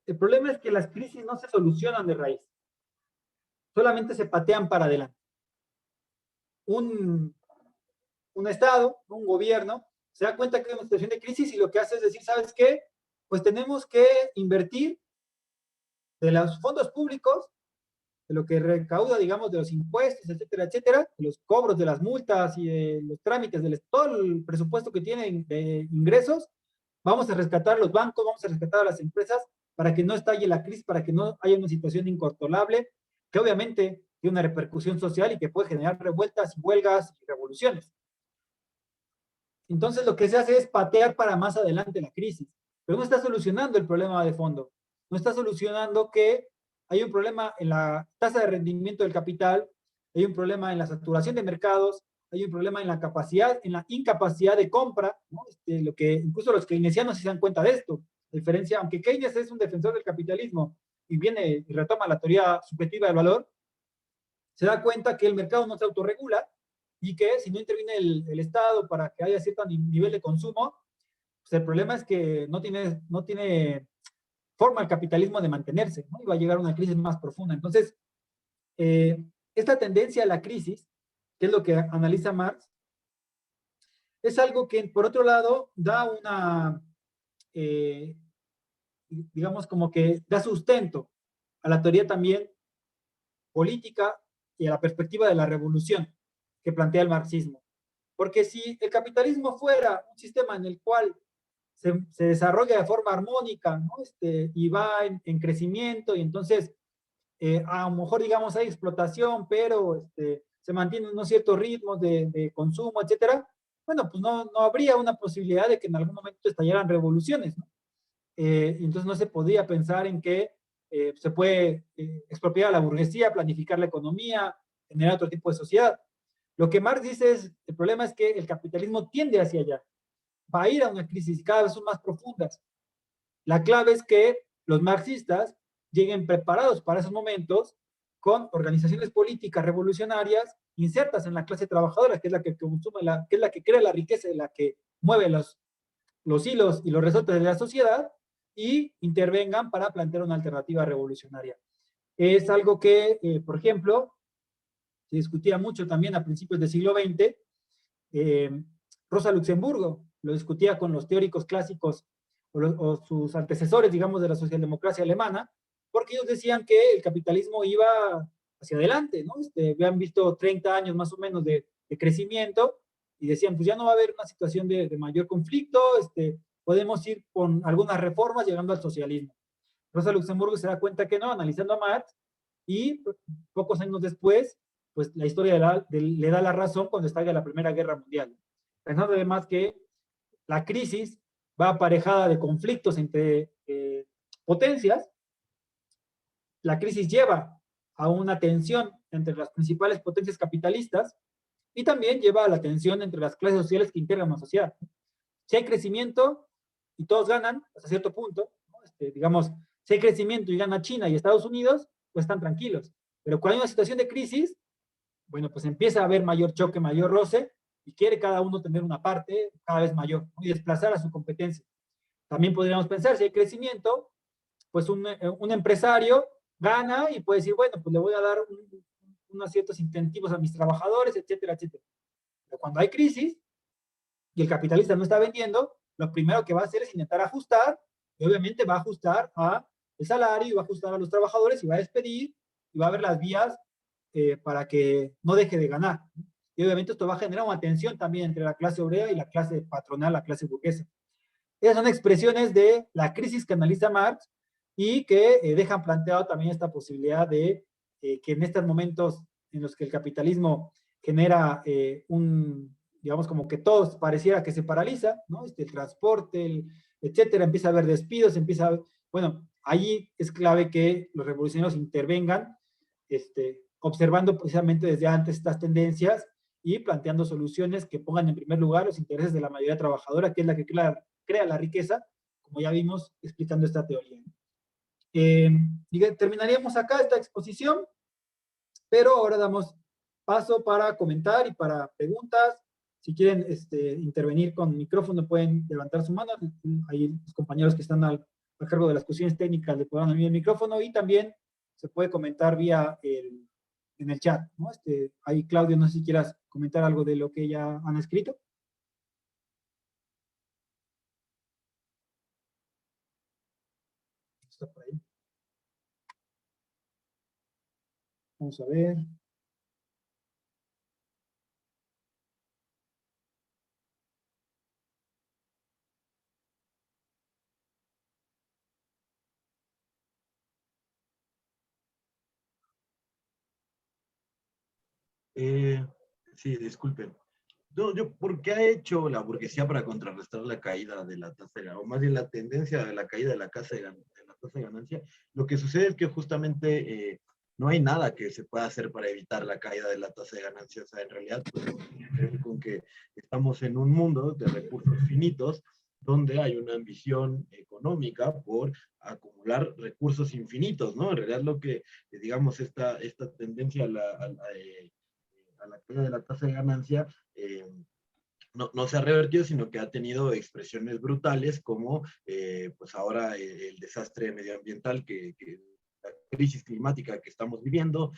[SPEAKER 1] el problema es que las crisis no se solucionan de raíz, solamente se patean para adelante. Un Estado, un gobierno, se da cuenta que hay una situación de crisis y lo que hace es decir, ¿sabes qué? Pues tenemos que invertir de los fondos públicos, de lo que recauda, digamos, de los impuestos, etcétera, etcétera, de los cobros de las multas y de los trámites, de todo el presupuesto que tienen de ingresos, vamos a rescatar los bancos, vamos a rescatar a las empresas para que no estalle la crisis, para que no haya una situación incontrolable, que obviamente tiene una repercusión social y que puede generar revueltas, huelgas y revoluciones. Entonces lo que se hace es patear para más adelante la crisis, pero no está solucionando el problema de fondo, no está solucionando que hay un problema en la tasa de rendimiento del capital, hay un problema en la saturación de mercados, hay un problema en la capacidad, en la incapacidad de compra, ¿no? Lo que incluso los keynesianos se dan cuenta de esto. La diferencia, aunque Keynes es un defensor del capitalismo y viene y retoma la teoría subjetiva del valor, se da cuenta que el mercado no se autorregula y que si no interviene el Estado para que haya cierto nivel de consumo, pues el problema es que no tiene forma el capitalismo de mantenerse, ¿no? Y va a llegar a una crisis más profunda. Entonces, esta tendencia a la crisis, que es lo que analiza Marx, es algo que, por otro lado, da digamos, como que da sustento a la teoría también política y a la perspectiva de la revolución que plantea el marxismo. Porque si el capitalismo fuera un sistema en el cual se desarrolla de forma armónica, ¿no? Y va en crecimiento, y entonces a lo mejor, digamos, hay explotación, pero se mantienen unos ciertos ritmos de consumo, etcétera, bueno, pues no habría una posibilidad de que en algún momento estallaran revoluciones, ¿no? Entonces no se podía pensar en que se puede expropiar a la burguesía, planificar la economía, generar otro tipo de sociedad. Lo que Marx dice es, el problema es que el capitalismo tiende hacia allá, va a ir a una crisis cada vez son más profundas. La clave es que los marxistas lleguen preparados para esos momentos con organizaciones políticas revolucionarias insertas en la clase trabajadora, que es la que consume, que es la que crea la riqueza, la que mueve los hilos y los resortes de la sociedad, y intervengan para plantear una alternativa revolucionaria. Es algo que, por ejemplo, se discutía mucho también a principios del siglo XX. Rosa Luxemburgo lo discutía con los teóricos clásicos o sus antecesores, digamos, de la socialdemocracia alemana, porque ellos decían que el capitalismo iba hacia adelante, ¿no? Habían visto 30 años más o menos de crecimiento y decían, pues ya no va a haber una situación de mayor conflicto, podemos ir con algunas reformas llegando al socialismo. Rosa Luxemburgo se da cuenta que no, analizando a Marx, y pocos años después, pues la historia le da la razón cuando estalla la Primera Guerra Mundial. Pensando además que la crisis va aparejada de conflictos entre potencias, la crisis lleva a una tensión entre las principales potencias capitalistas y también lleva a la tensión entre las clases sociales que integran una sociedad. Si hay crecimiento y todos ganan hasta cierto punto, ¿no? Digamos, si hay crecimiento y gana China y Estados Unidos, pues están tranquilos. Pero cuando hay una situación de crisis, bueno, pues empieza a haber mayor choque, mayor roce, y quiere cada uno tener una parte cada vez mayor, ¿no? Y desplazar a su competencia. También podríamos pensar, si hay crecimiento, pues un empresario gana y puede decir, bueno, pues le voy a dar unos ciertos incentivos a mis trabajadores, etcétera, etcétera. Pero cuando hay crisis y el capitalista no está vendiendo, lo primero que va a hacer es intentar ajustar, y obviamente va a ajustar a el salario, y va a ajustar a los trabajadores, y va a despedir, y va a ver las vías para que no deje de ganar. Y obviamente esto va a generar una tensión también entre la clase obrera y la clase patronal, la clase burguesa. Esas son expresiones de la crisis que analiza Marx y que dejan planteado también esta posibilidad de que en estos momentos en los que el capitalismo genera digamos, como que todo pareciera que se paraliza, ¿no? El transporte, etcétera, empieza a haber despidos, bueno, ahí es clave que los revolucionarios intervengan, observando precisamente desde antes estas tendencias y planteando soluciones que pongan en primer lugar los intereses de la mayoría trabajadora, que es la que crea la riqueza, como ya vimos explicando esta teoría. Y terminaríamos acá esta exposición, pero ahora damos paso para comentar y para preguntas. Si quieren intervenir con micrófono, pueden levantar su mano. Ahí los compañeros que están a cargo de las cuestiones técnicas le podrán abrir el micrófono, y también se puede comentar en el chat, ¿no? Ahí, Claudio, no sé si quieras comentar algo de lo que ya han escrito. Está por ahí. Vamos a ver.
[SPEAKER 2] Eh, sí, disculpen. No, ¿por qué ha hecho la burguesía para contrarrestar la caída de la tasa de ganancia, o más bien la tendencia de la caída de la, de la tasa de ganancia? Lo que sucede es que justamente no hay nada que se pueda hacer para evitar la caída de la tasa de ganancia. O sea, en realidad, pues, tiene que ver con que estamos en un mundo de recursos finitos, donde hay una ambición económica por acumular recursos infinitos, ¿no? En realidad lo que, digamos, esta tendencia a la caída de la tasa de ganancia no se ha revertido, sino que ha tenido expresiones brutales como pues ahora el desastre medioambiental la crisis climática que estamos viviendo,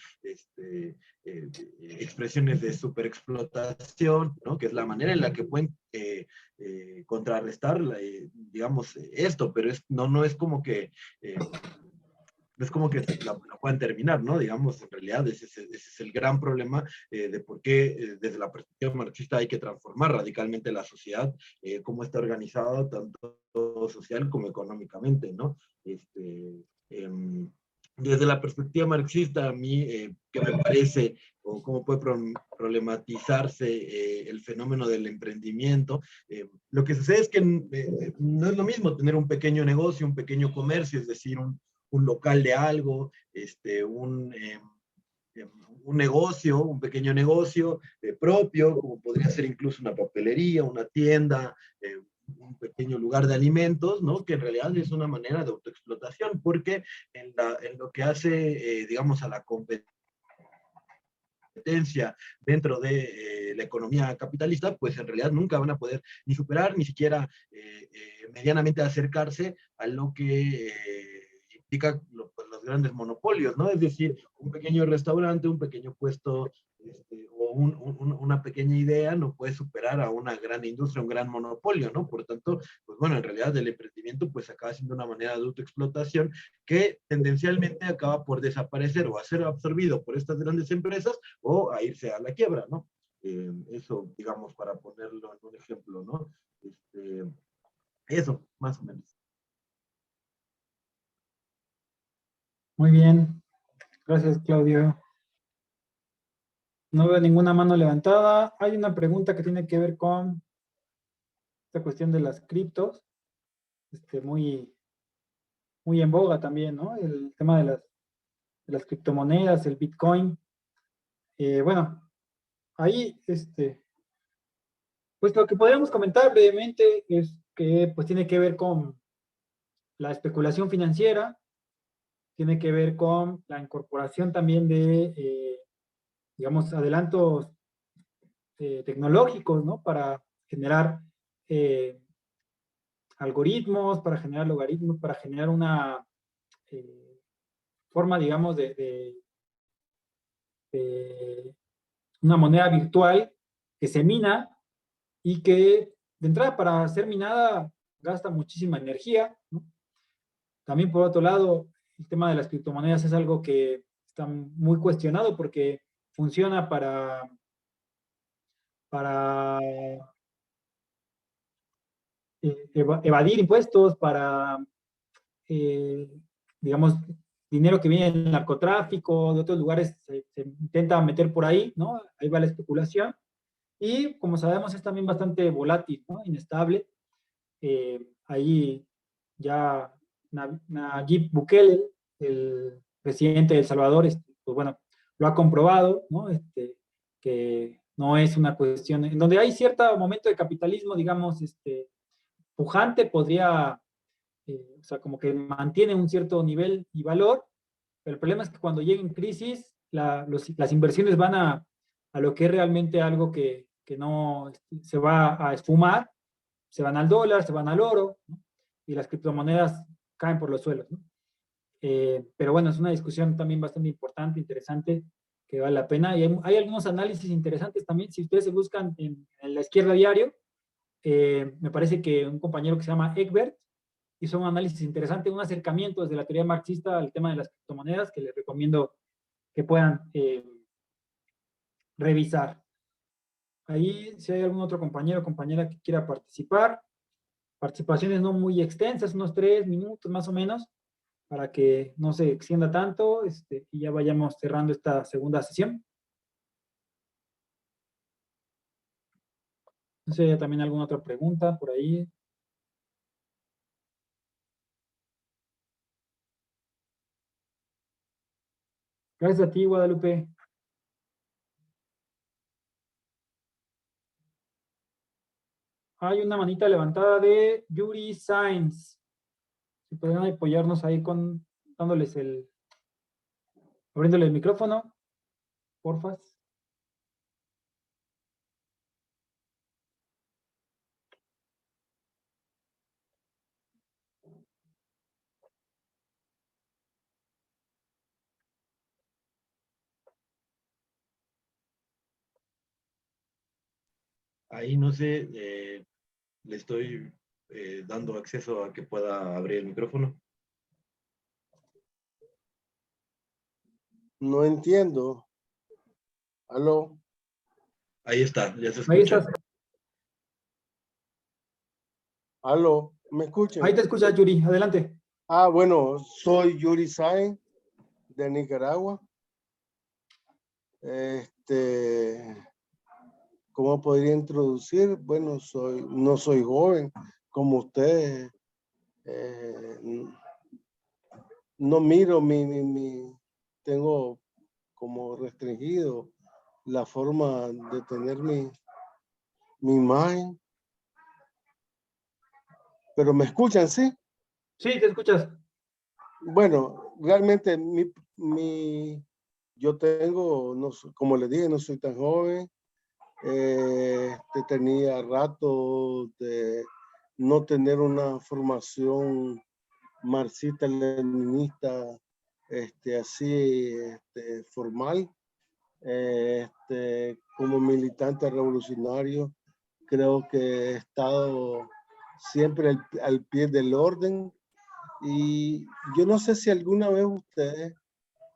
[SPEAKER 2] expresiones de superexplotación, ¿no? Que es la manera en la que pueden contrarrestar, digamos, esto, pero no es como que no es como que la puedan terminar, ¿no? Digamos, en realidad ese es el gran problema de por qué desde la perspectiva marxista hay que transformar radicalmente la sociedad, cómo está organizada, tanto social como económicamente, ¿no? Desde la perspectiva marxista, a mí, ¿qué me parece o cómo puede problematizarse el fenómeno del emprendimiento? Lo que sucede es que no es lo mismo tener un pequeño negocio, un pequeño comercio, es decir, un local de algo, un negocio, un pequeño negocio propio, como podría ser incluso una papelería, una tienda, un pequeño lugar de alimentos, ¿no? Que en realidad es una manera de autoexplotación, porque en lo que hace, digamos, a la competencia dentro de la economía capitalista, pues en realidad nunca van a poder ni superar, ni siquiera medianamente acercarse a lo que implica pues, los grandes monopolios, ¿no? Es decir, un pequeño restaurante, un pequeño puesto o una pequeña idea no puede superar a una gran industria, un gran monopolio, ¿no? Por tanto, pues bueno, en realidad el emprendimiento pues acaba siendo una manera de autoexplotación que tendencialmente acaba por desaparecer o a ser absorbido por estas grandes empresas o a irse a la quiebra, ¿no? Eso, digamos, para ponerlo en un ejemplo, ¿no? Eso, más o menos.
[SPEAKER 1] Muy bien. Gracias, Claudio. No veo ninguna mano levantada. Hay una pregunta que tiene que ver con esta cuestión de las criptos, muy, muy en boga también, ¿no? El tema de las criptomonedas, el Bitcoin. Bueno, ahí, pues lo que podríamos comentar brevemente es que pues tiene que ver con la especulación financiera, tiene que ver con la incorporación también de, digamos, adelantos tecnológicos, ¿no? Para generar eh, algoritmos, para generar logaritmos, para generar una forma, digamos, de una moneda virtual que se mina y que de entrada para ser minada gasta muchísima energía, ¿no? También por otro lado, el tema de las criptomonedas es algo que está muy cuestionado porque funciona para evadir impuestos, para, eh, digamos, dinero que viene del narcotráfico, de otros lugares se intenta meter por ahí, ¿no? Ahí va la especulación. Y como sabemos es también bastante volátil, ¿no? Inestable. Ahí ya Nayib Bukele, el presidente de El Salvador, pues bueno, lo ha comprobado, ¿no? Que no es una cuestión, en donde hay cierto momento de capitalismo, digamos, pujante, podría, o sea, como que mantiene un cierto nivel y valor, pero el problema es que cuando llega en crisis, las inversiones van a lo que es realmente algo que no se va a esfumar, se van al dólar, se van al oro, ¿no? Y las criptomonedas caen por los suelos, ¿no? Pero bueno, es una discusión también bastante importante, interesante, que vale la pena. Y hay algunos análisis interesantes también, si ustedes se buscan en la izquierda diario, me parece que un compañero que se llama Egbert hizo un análisis interesante, un acercamiento desde la teoría marxista al tema de las criptomonedas, que les recomiendo que puedan revisar. Ahí, si hay algún otro compañero o compañera que quiera participar, participaciones no muy extensas, unos 3 minutos más o menos, para que no se extienda tanto y ya vayamos cerrando esta segunda sesión. No sé, también alguna otra pregunta por ahí. Gracias a ti, Guadalupe. Hay una manita levantada de Yuri Sainz. Si pueden apoyarnos ahí dándoles abriéndole el micrófono, porfa.
[SPEAKER 2] Ahí no sé, le estoy dando acceso a que pueda abrir el micrófono.
[SPEAKER 3] No entiendo. ¿Aló?
[SPEAKER 2] Ahí está, ya se
[SPEAKER 1] Ahí
[SPEAKER 2] escucha.
[SPEAKER 1] estás.
[SPEAKER 3] ¿Aló? ¿Me escuchan?
[SPEAKER 1] Ahí te escuchas, Yuri. Adelante.
[SPEAKER 3] Bueno, soy Yuri Sainz de Nicaragua. ¿Cómo podría introducir? Bueno, no soy joven como ustedes. No miro tengo como restringido la forma de tener mi imagen. Pero me escuchan, ¿sí?
[SPEAKER 1] Sí, te escuchas.
[SPEAKER 3] Bueno, realmente yo tengo, no, como les dije, no soy tan joven. Tenía rato de no tener una formación marxista-leninista así formal. Como militante revolucionario, creo que he estado siempre al pie del orden. Y yo no sé si alguna vez ustedes,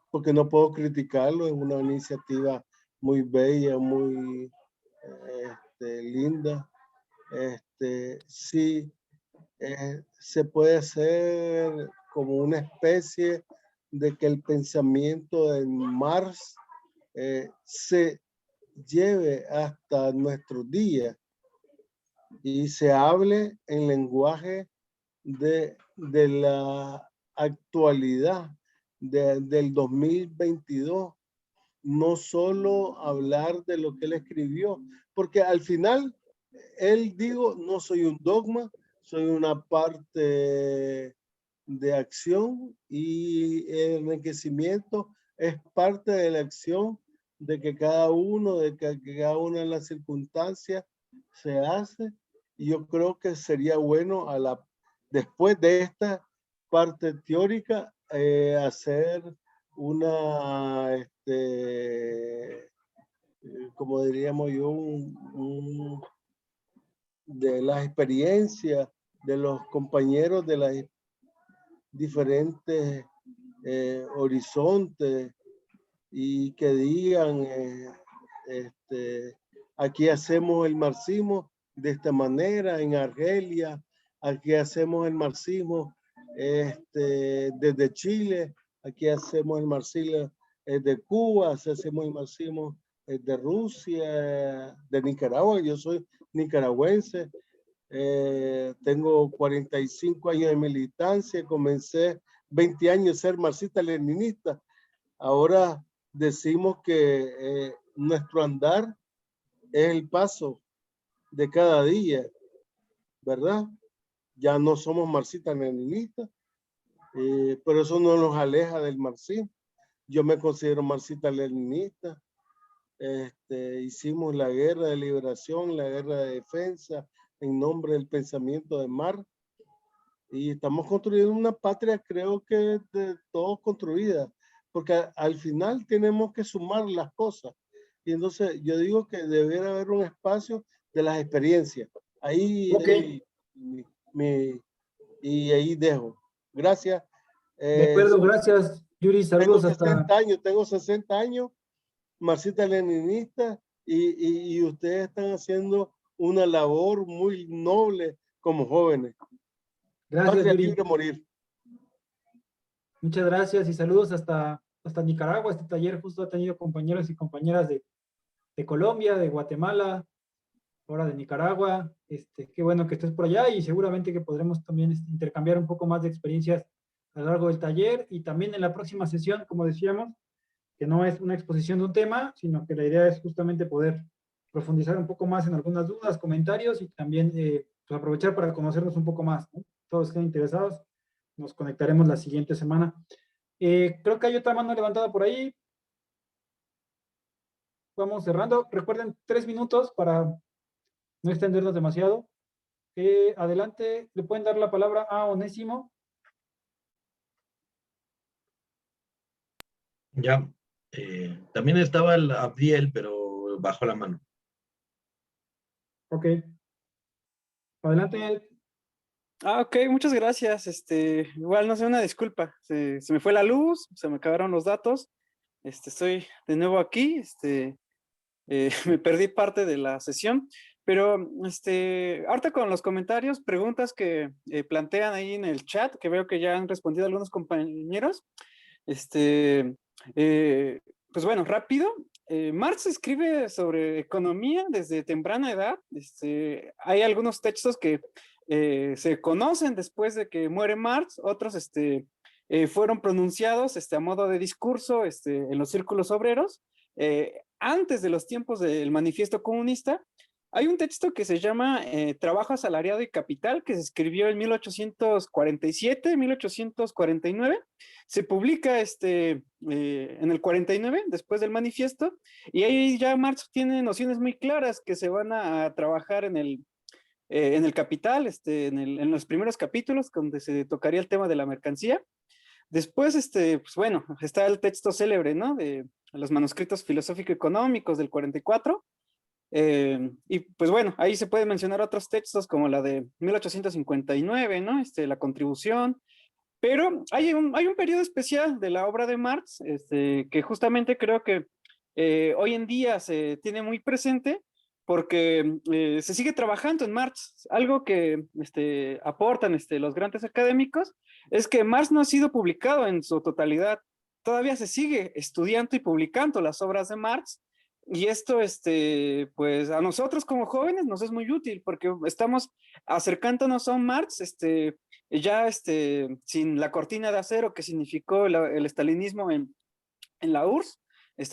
[SPEAKER 3] porque no puedo criticarlo, es una iniciativa muy bella, muy linda. Sí, se puede hacer como una especie de que el pensamiento de Marx se lleve hasta nuestros días. y se hable en lenguaje de la actualidad del 2022, no solo hablar de lo que él escribió, porque al final él digo, no soy un dogma, soy una parte de acción y el enriquecimiento es parte de la acción de que cada uno, de que cada una de las circunstancias se hace. Y yo creo que sería bueno después de esta parte teórica hacer una, como diríamos yo, de las experiencias de los compañeros de las diferentes horizontes y que digan, aquí hacemos el marxismo de esta manera en Argelia, aquí hacemos el marxismo desde Chile, aquí hacemos el marxismo de Cuba, hacemos el marxismo de Rusia, de Nicaragua. Yo soy nicaragüense, tengo 45 años de militancia, comencé 20 años a ser marxista-leninista. Ahora decimos que nuestro andar es el paso de cada día, ¿verdad? Ya no somos marxistas-leninistas, pero eso no nos aleja del marxismo. Yo me considero marxista-leninista. Hicimos la guerra de liberación, la guerra de defensa en nombre del pensamiento de Marx y estamos construyendo una patria, creo que de todos construida, porque al final tenemos que sumar las cosas y entonces yo digo que debería haber un espacio de las experiencias. Ahí,
[SPEAKER 1] Ok.
[SPEAKER 3] y ahí dejo. Gracias.
[SPEAKER 1] De acuerdo, gracias, Yuri. Saludos hasta...
[SPEAKER 3] Tengo 60 años, marxista-leninista, y ustedes están haciendo una labor muy noble como jóvenes.
[SPEAKER 1] Gracias,
[SPEAKER 3] Patria
[SPEAKER 1] Yuri.
[SPEAKER 3] libre morir.
[SPEAKER 1] Muchas gracias y saludos hasta Nicaragua. Este taller justo ha tenido compañeros y compañeras de Colombia, de Guatemala, ahora de Nicaragua. Qué bueno que estés por allá y seguramente que podremos también intercambiar un poco más de experiencias a lo largo del taller y también en la próxima sesión, como decíamos, que no es una exposición de un tema, sino que la idea es justamente poder profundizar un poco más en algunas dudas, comentarios y también pues aprovechar para conocernos un poco más, ¿no? Todos que estén interesados, nos conectaremos la siguiente semana. Creo que hay otra mano levantada por ahí. Vamos cerrando. Recuerden 3 minutos para no extendernos demasiado. Adelante, le pueden dar la palabra a Onésimo.
[SPEAKER 2] Ya. También estaba el Abdiel, pero bajó la mano.
[SPEAKER 1] Ok. Adelante.
[SPEAKER 4] Ok, muchas gracias. Igual no sé, una disculpa. Se me fue la luz, se me acabaron los datos. Estoy de nuevo aquí. Me perdí parte de la sesión, pero ahorita con los comentarios, preguntas que plantean ahí en el chat, que veo que ya han respondido algunos compañeros. Pues bueno, rápido. Marx escribe sobre economía desde temprana edad. Hay algunos textos que se conocen después de que muere Marx, otros fueron pronunciados a modo de discurso en los círculos obreros. Antes de los tiempos del Manifiesto Comunista, hay un texto que se llama Trabajo asalariado y capital, que se escribió en 1847, 1849. Se publica en el 49, después del manifiesto, y ahí ya Marx tiene nociones muy claras que se van a trabajar en el capital, en los primeros capítulos, donde se tocaría el tema de la mercancía. Después, pues bueno, está el texto célebre, ¿no? De los manuscritos filosófico-económicos del 44. Y pues bueno, ahí se pueden mencionar otros textos como la de 1859, ¿no? La contribución. Pero hay un periodo especial de la obra de Marx, que justamente creo que hoy en día se tiene muy presente porque se sigue trabajando en Marx. Algo que aportan los grandes académicos es que Marx no ha sido publicado en su totalidad. Todavía se sigue estudiando y publicando las obras de Marx. Y esto, pues a nosotros como jóvenes nos es muy útil porque estamos acercándonos a un Marx, ya sin la cortina de acero que significó el estalinismo en la URSS,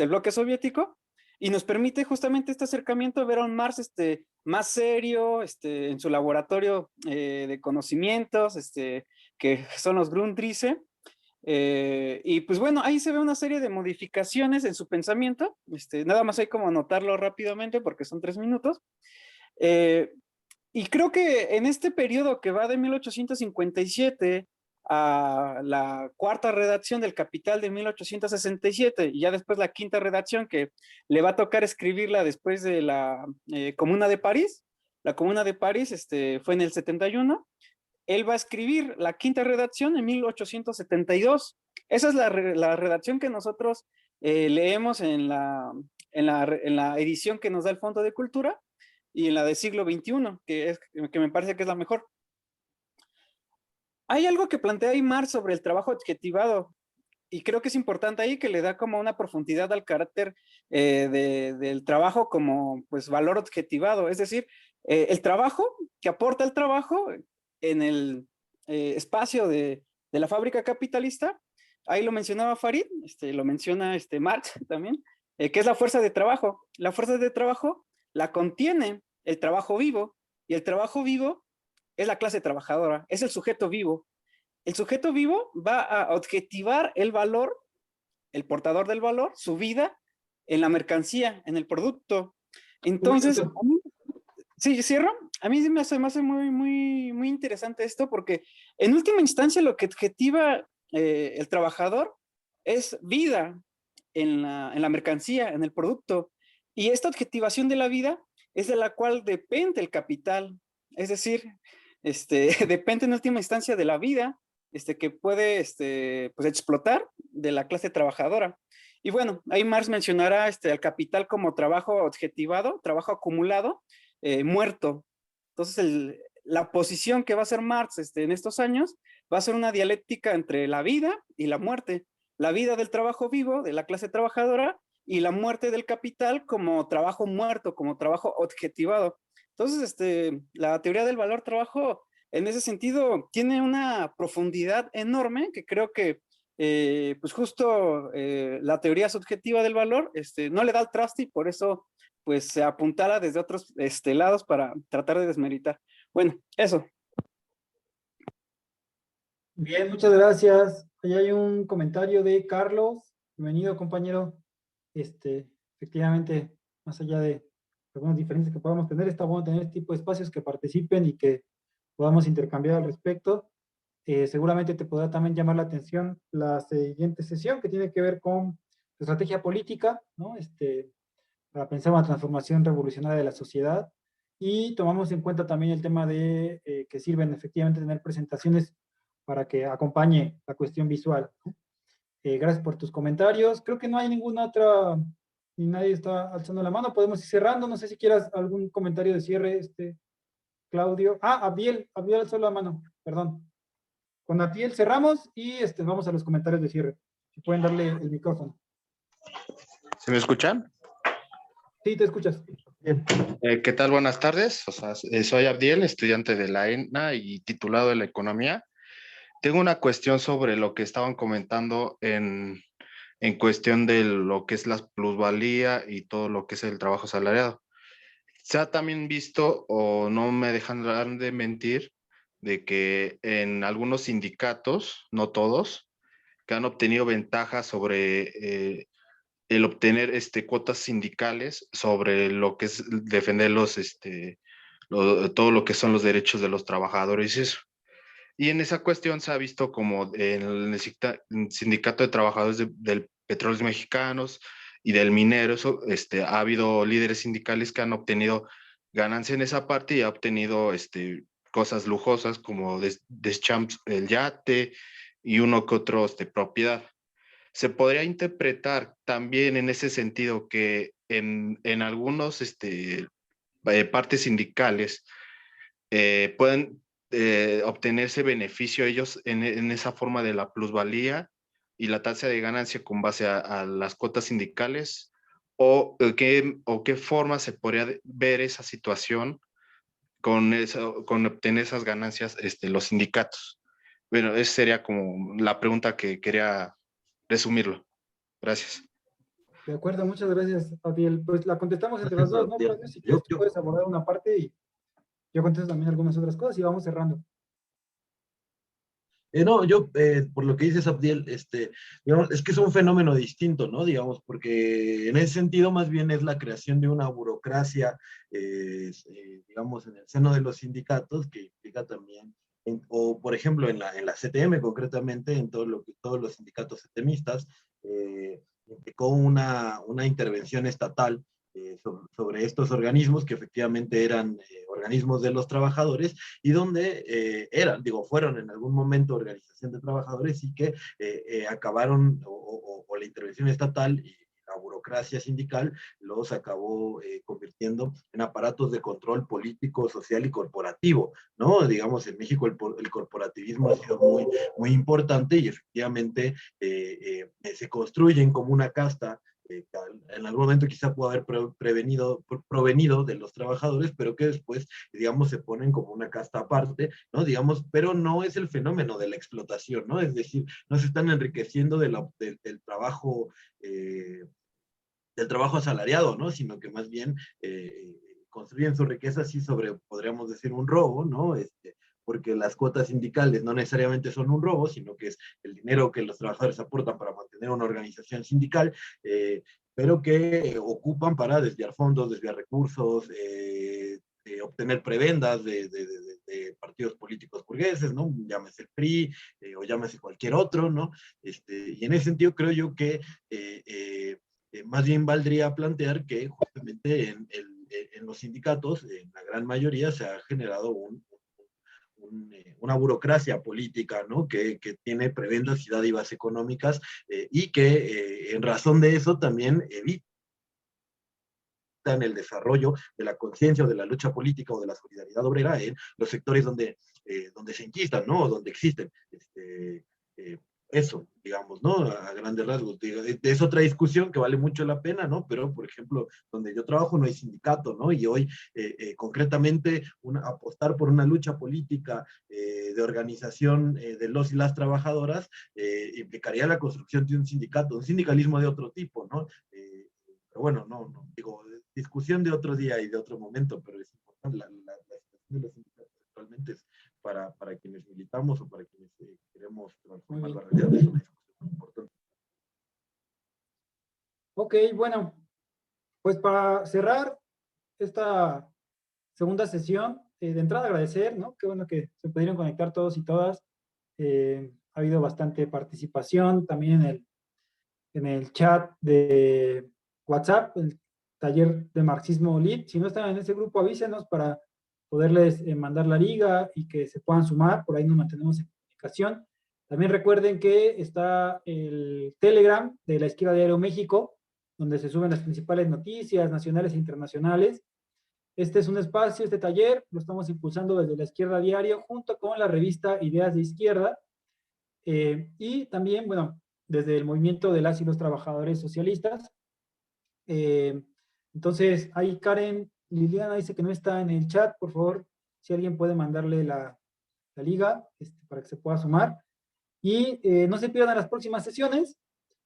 [SPEAKER 4] el bloque soviético, y nos permite justamente este acercamiento, ver a un Marx más serio, en su laboratorio de conocimientos, que son los Grundrisse. Y pues bueno, ahí se ve una serie de modificaciones en su pensamiento. Nada más hay como anotarlo rápidamente porque son 3 minutos. Eh, y creo que en este periodo que va de 1857 a la cuarta redacción del Capital de 1867 y ya después la quinta redacción que le va a tocar escribirla después de la Comuna de París. La Comuna de París fue en el 71. Él va a escribir la quinta redacción en 1872. Esa es la redacción que nosotros leemos en la edición que nos da el Fondo de Cultura y en la del siglo XXI, que me parece que es la mejor. Hay algo que plantea Aymar sobre el trabajo adjetivado, y creo que es importante ahí que le da como una profundidad al carácter del trabajo como pues valor adjetivado, es decir, el trabajo que aporta el trabajo en el espacio de la fábrica capitalista, ahí lo mencionaba Farid, lo menciona Marx también, que es la fuerza de trabajo. La fuerza de trabajo la contiene el trabajo vivo, y el trabajo vivo es la clase trabajadora, es el sujeto vivo. El sujeto vivo va a objetivar el valor, el portador del valor, su vida en la mercancía, en el producto.
[SPEAKER 1] Un
[SPEAKER 4] Entonces,
[SPEAKER 1] minuto.
[SPEAKER 4] sí, cierro. A mí sí me hace muy, muy, muy interesante esto porque en última instancia lo que objetiva el trabajador es vida en la mercancía, en el producto. Y esta objetivación de la vida es de la cual depende el capital. Es decir, depende en última instancia de la vida que puede pues explotar de la clase trabajadora. Y bueno, ahí Marx mencionará al capital como trabajo objetivado, trabajo acumulado, muerto. Entonces, la posición que va a hacer Marx en estos años va a ser una dialéctica entre la vida y la muerte. La vida del trabajo vivo, de la clase trabajadora, y la muerte del capital como trabajo muerto, como trabajo objetivado. Entonces, la teoría del valor trabajo, en ese sentido, tiene una profundidad enorme que creo que pues justo la teoría subjetiva del valor no le da el traste y por eso pues se apuntala desde otros lados para tratar de desmeritar. Bueno, eso.
[SPEAKER 1] Bien, muchas gracias. Ahí hay un comentario de Carlos. Bienvenido, compañero. Efectivamente, más allá de algunas diferencias que podamos tener, está bueno tener este tipo de espacios que participen y que podamos intercambiar al respecto. Seguramente te podrá también llamar la atención la siguiente sesión que tiene que ver con estrategia política, ¿no? Para pensar una transformación revolucionaria de la sociedad. Y tomamos en cuenta también el tema de que sirven efectivamente tener presentaciones para que acompañe la cuestión visual. Gracias por tus comentarios. Creo que no hay ninguna otra, ni nadie está alzando la mano. Podemos ir cerrando. No sé si quieras algún comentario de cierre, Claudio. Ah, Abdiel alzó la mano, perdón. Con Abdiel cerramos y vamos a los comentarios de cierre. Si pueden darle el micrófono.
[SPEAKER 5] ¿Se me escuchan?
[SPEAKER 1] Sí, te escuchas. Bien.
[SPEAKER 5] ¿Qué tal? Buenas tardes. Soy Abdiel, estudiante de la ENA y titulado de la economía. Tengo una cuestión sobre lo que estaban comentando en cuestión de lo que es la plusvalía y todo lo que es el trabajo asalariado. Se ha también visto, o no me dejan de mentir, de que en algunos sindicatos, no todos, que han obtenido ventajas sobre el obtener cuotas sindicales sobre lo que es defender todo lo que son los derechos de los trabajadores y eso. Y en esa cuestión se ha visto como en el sindicato de trabajadores del Petróleos Mexicanos y del minero, eso, ha habido líderes sindicales que han obtenido ganancia en esa parte y ha obtenido cosas lujosas como Deschamps, el yate y uno que otro propiedad. Se podría interpretar también en ese sentido que en algunos partes sindicales pueden obtenerse beneficio ellos en esa forma de la plusvalía y la tasa de ganancia con base a las cuotas sindicales, o qué forma se podría ver esa situación con obtener esas ganancias los sindicatos. Bueno, esa sería como la pregunta que quería resumirlo. Gracias.
[SPEAKER 1] De acuerdo, muchas gracias, Adiel. Pues la contestamos entre los
[SPEAKER 2] Gracias,
[SPEAKER 1] dos, ¿no,
[SPEAKER 2] Abdiel.
[SPEAKER 1] Claudio? Si quieres, tú
[SPEAKER 2] Yo,
[SPEAKER 1] puedes abordar una parte y yo contesto también algunas otras cosas y vamos cerrando.
[SPEAKER 2] No, por lo que dices, Abdiel, digamos, es que es un fenómeno distinto, ¿no? Digamos, porque en ese sentido más bien es la creación de una burocracia, digamos, en el seno de los sindicatos, que implica también, o por ejemplo en la CTM concretamente, en todos los sindicatos CTMistas, implicó una intervención estatal sobre estos organismos que efectivamente eran organismos de los trabajadores y donde fueron en algún momento organización de trabajadores y que acabaron, o la intervención estatal y la burocracia sindical los acabó convirtiendo en aparatos de control político, social y corporativo, ¿no? Digamos, en México el corporativismo ha sido muy importante y efectivamente se construyen como una casta en algún momento quizá pudo haber provenido de los trabajadores, pero que después, digamos, se ponen como una casta aparte, ¿no? Digamos, pero no es el fenómeno de la explotación, ¿no? Es decir, no se están enriqueciendo del trabajo, del trabajo asalariado, ¿no? Sino que más bien construyen su riqueza así sobre, podríamos decir, un robo, ¿no? Porque las cuotas sindicales no necesariamente son un robo, sino que es el dinero que los trabajadores aportan para mantener una organización sindical, pero que ocupan para desviar fondos, desviar recursos, obtener prebendas de partidos políticos burgueses, ¿no? Llámese el PRI o llámese cualquier otro, ¿no? Y en ese sentido creo yo que más bien valdría plantear que justamente en los sindicatos, en la gran mayoría, se ha generado una burocracia política, ¿no? Que tiene prebendas y dádivas económicas y que en razón de eso también evita en el desarrollo de la conciencia o de la lucha política o de la solidaridad obrera en los sectores donde se enquistan, ¿no? O donde existen. Eh, Eso, digamos, ¿no? A grandes rasgos. Es otra discusión que vale mucho la pena, ¿no? Pero, por ejemplo, donde yo trabajo no hay sindicato, ¿no? Y hoy, concretamente, apostar por una lucha política de organización de los y las trabajadoras implicaría la construcción de un sindicato, un sindicalismo de otro tipo, ¿no? Pero bueno, no, digo, discusión de otro día y de otro momento, pero es importante la situación de los sindicatos actualmente es para quienes militamos o para quienes queremos transformar la realidad, es una discusión muy importante.
[SPEAKER 1] Ok, bueno, pues para cerrar esta segunda sesión, de entrada agradecer, ¿no? Qué bueno que se pudieron conectar todos y todas. Ha habido bastante participación también en el chat de WhatsApp, el taller de marxismo LID. Si no están en ese grupo, avísenos para poderles mandar la liga y que se puedan sumar. Por ahí nos mantenemos en comunicación. También recuerden que está el Telegram de la Izquierda Diario México, donde se suben las principales noticias nacionales e internacionales. Este es un espacio, este taller, lo estamos impulsando desde la Izquierda Diario junto con la revista Ideas de Izquierda. Y también, bueno, desde el movimiento de las y los trabajadores socialistas. Entonces, ahí Karen Liliana dice que no está en el chat, por favor, si alguien puede mandarle la liga para que se pueda sumar. Y no se pierdan las próximas sesiones,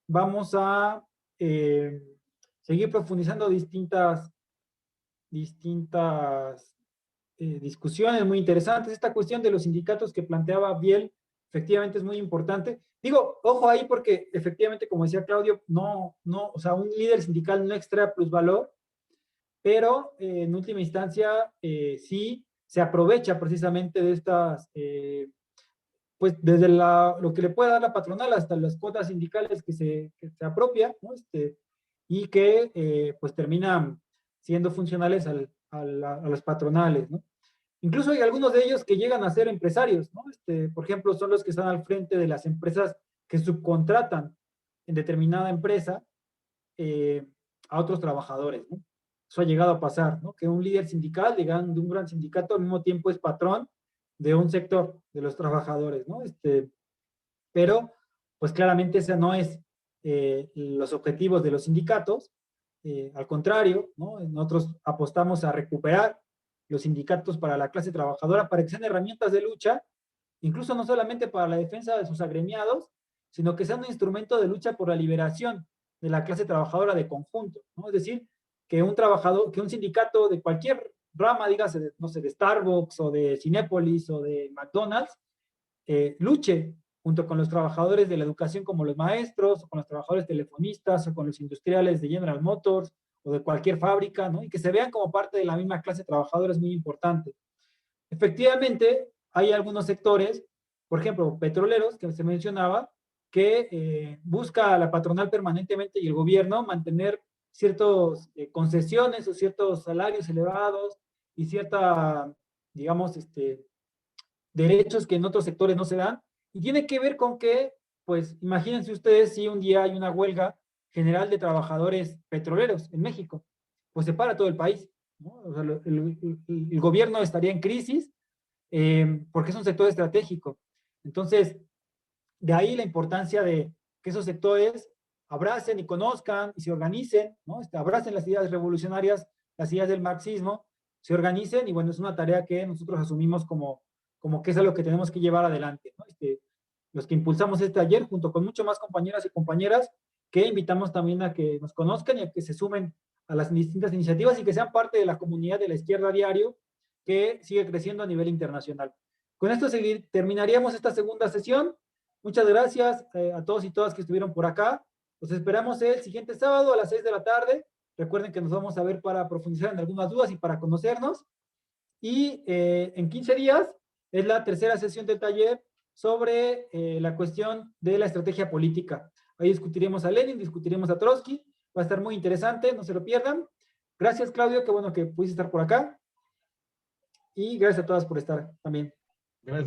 [SPEAKER 1] vamos a seguir profundizando distintas discusiones muy interesantes. Esta cuestión de los sindicatos que planteaba Biel, efectivamente es muy importante. Digo, ojo ahí porque efectivamente, como decía Claudio, o sea, un líder sindical no extrae plusvalor, pero en última instancia sí se aprovecha precisamente de estas, pues desde lo que le puede dar la patronal hasta las cuotas sindicales que se apropia, ¿no? Y que pues terminan siendo funcionales a las patronales, ¿no? Incluso hay algunos de ellos que llegan a ser empresarios, ¿no? Por ejemplo, son los que están al frente de las empresas que subcontratan en determinada empresa eh, a otros trabajadores, ¿no? Eso ha llegado a pasar, ¿no? Que un líder sindical, de un gran sindicato, al mismo tiempo es patrón de un sector de los trabajadores, ¿no? Pero, pues claramente ese no es los objetivos de los sindicatos al contrario, ¿no? Nosotros apostamos a recuperar los sindicatos para la clase trabajadora, para que sean herramientas de lucha, incluso no solamente para la defensa de sus agremiados, sino que sean un instrumento de lucha por la liberación de la clase trabajadora de conjunto, ¿no? Es decir, que un trabajador, que un sindicato de cualquier rama, dígase, no sé, de Starbucks o de Cinépolis o de McDonald's, luche junto con los trabajadores de la educación como los maestros, o con los trabajadores telefonistas, o con los industriales de General Motors, o de cualquier fábrica, ¿no? Y que se vean como parte de la misma clase trabajadora es muy importante. Efectivamente, hay algunos sectores, por ejemplo, petroleros, que se mencionaba, que busca a la patronal permanentemente y el gobierno mantener ciertas concesiones o ciertos salarios elevados y cierta, digamos, derechos que en otros sectores no se dan. Y tiene que ver con que, pues, imagínense ustedes si un día hay una huelga general de trabajadores petroleros en México, pues se para todo el país, ¿no? O sea, el gobierno estaría en crisis porque es un sector estratégico. Entonces, de ahí la importancia de que esos sectores abracen y conozcan y se organicen, ¿no? Abracen las ideas revolucionarias, las ideas del marxismo, se organicen y bueno, es una tarea que nosotros asumimos como que es algo que tenemos que llevar adelante, ¿no? Los que impulsamos este taller junto con mucho más compañeras y compañeras que invitamos también a que nos conozcan y a que se sumen a las distintas iniciativas y que sean parte de la comunidad de la izquierda a diario que sigue creciendo a nivel internacional. Con esto terminaríamos esta segunda sesión. Muchas gracias a todos y todas que estuvieron por acá. Los esperamos el siguiente sábado a las 6 de la tarde. Recuerden que nos vamos a ver para profundizar en algunas dudas y para conocernos. Y en 15 días es la tercera sesión del taller sobre la cuestión de la estrategia política. Ahí discutiremos a Lenin, discutiremos a Trotsky. Va a estar muy interesante, no se lo pierdan. Gracias, Claudio, qué bueno que pudiste estar por acá. Y gracias a todas por estar también.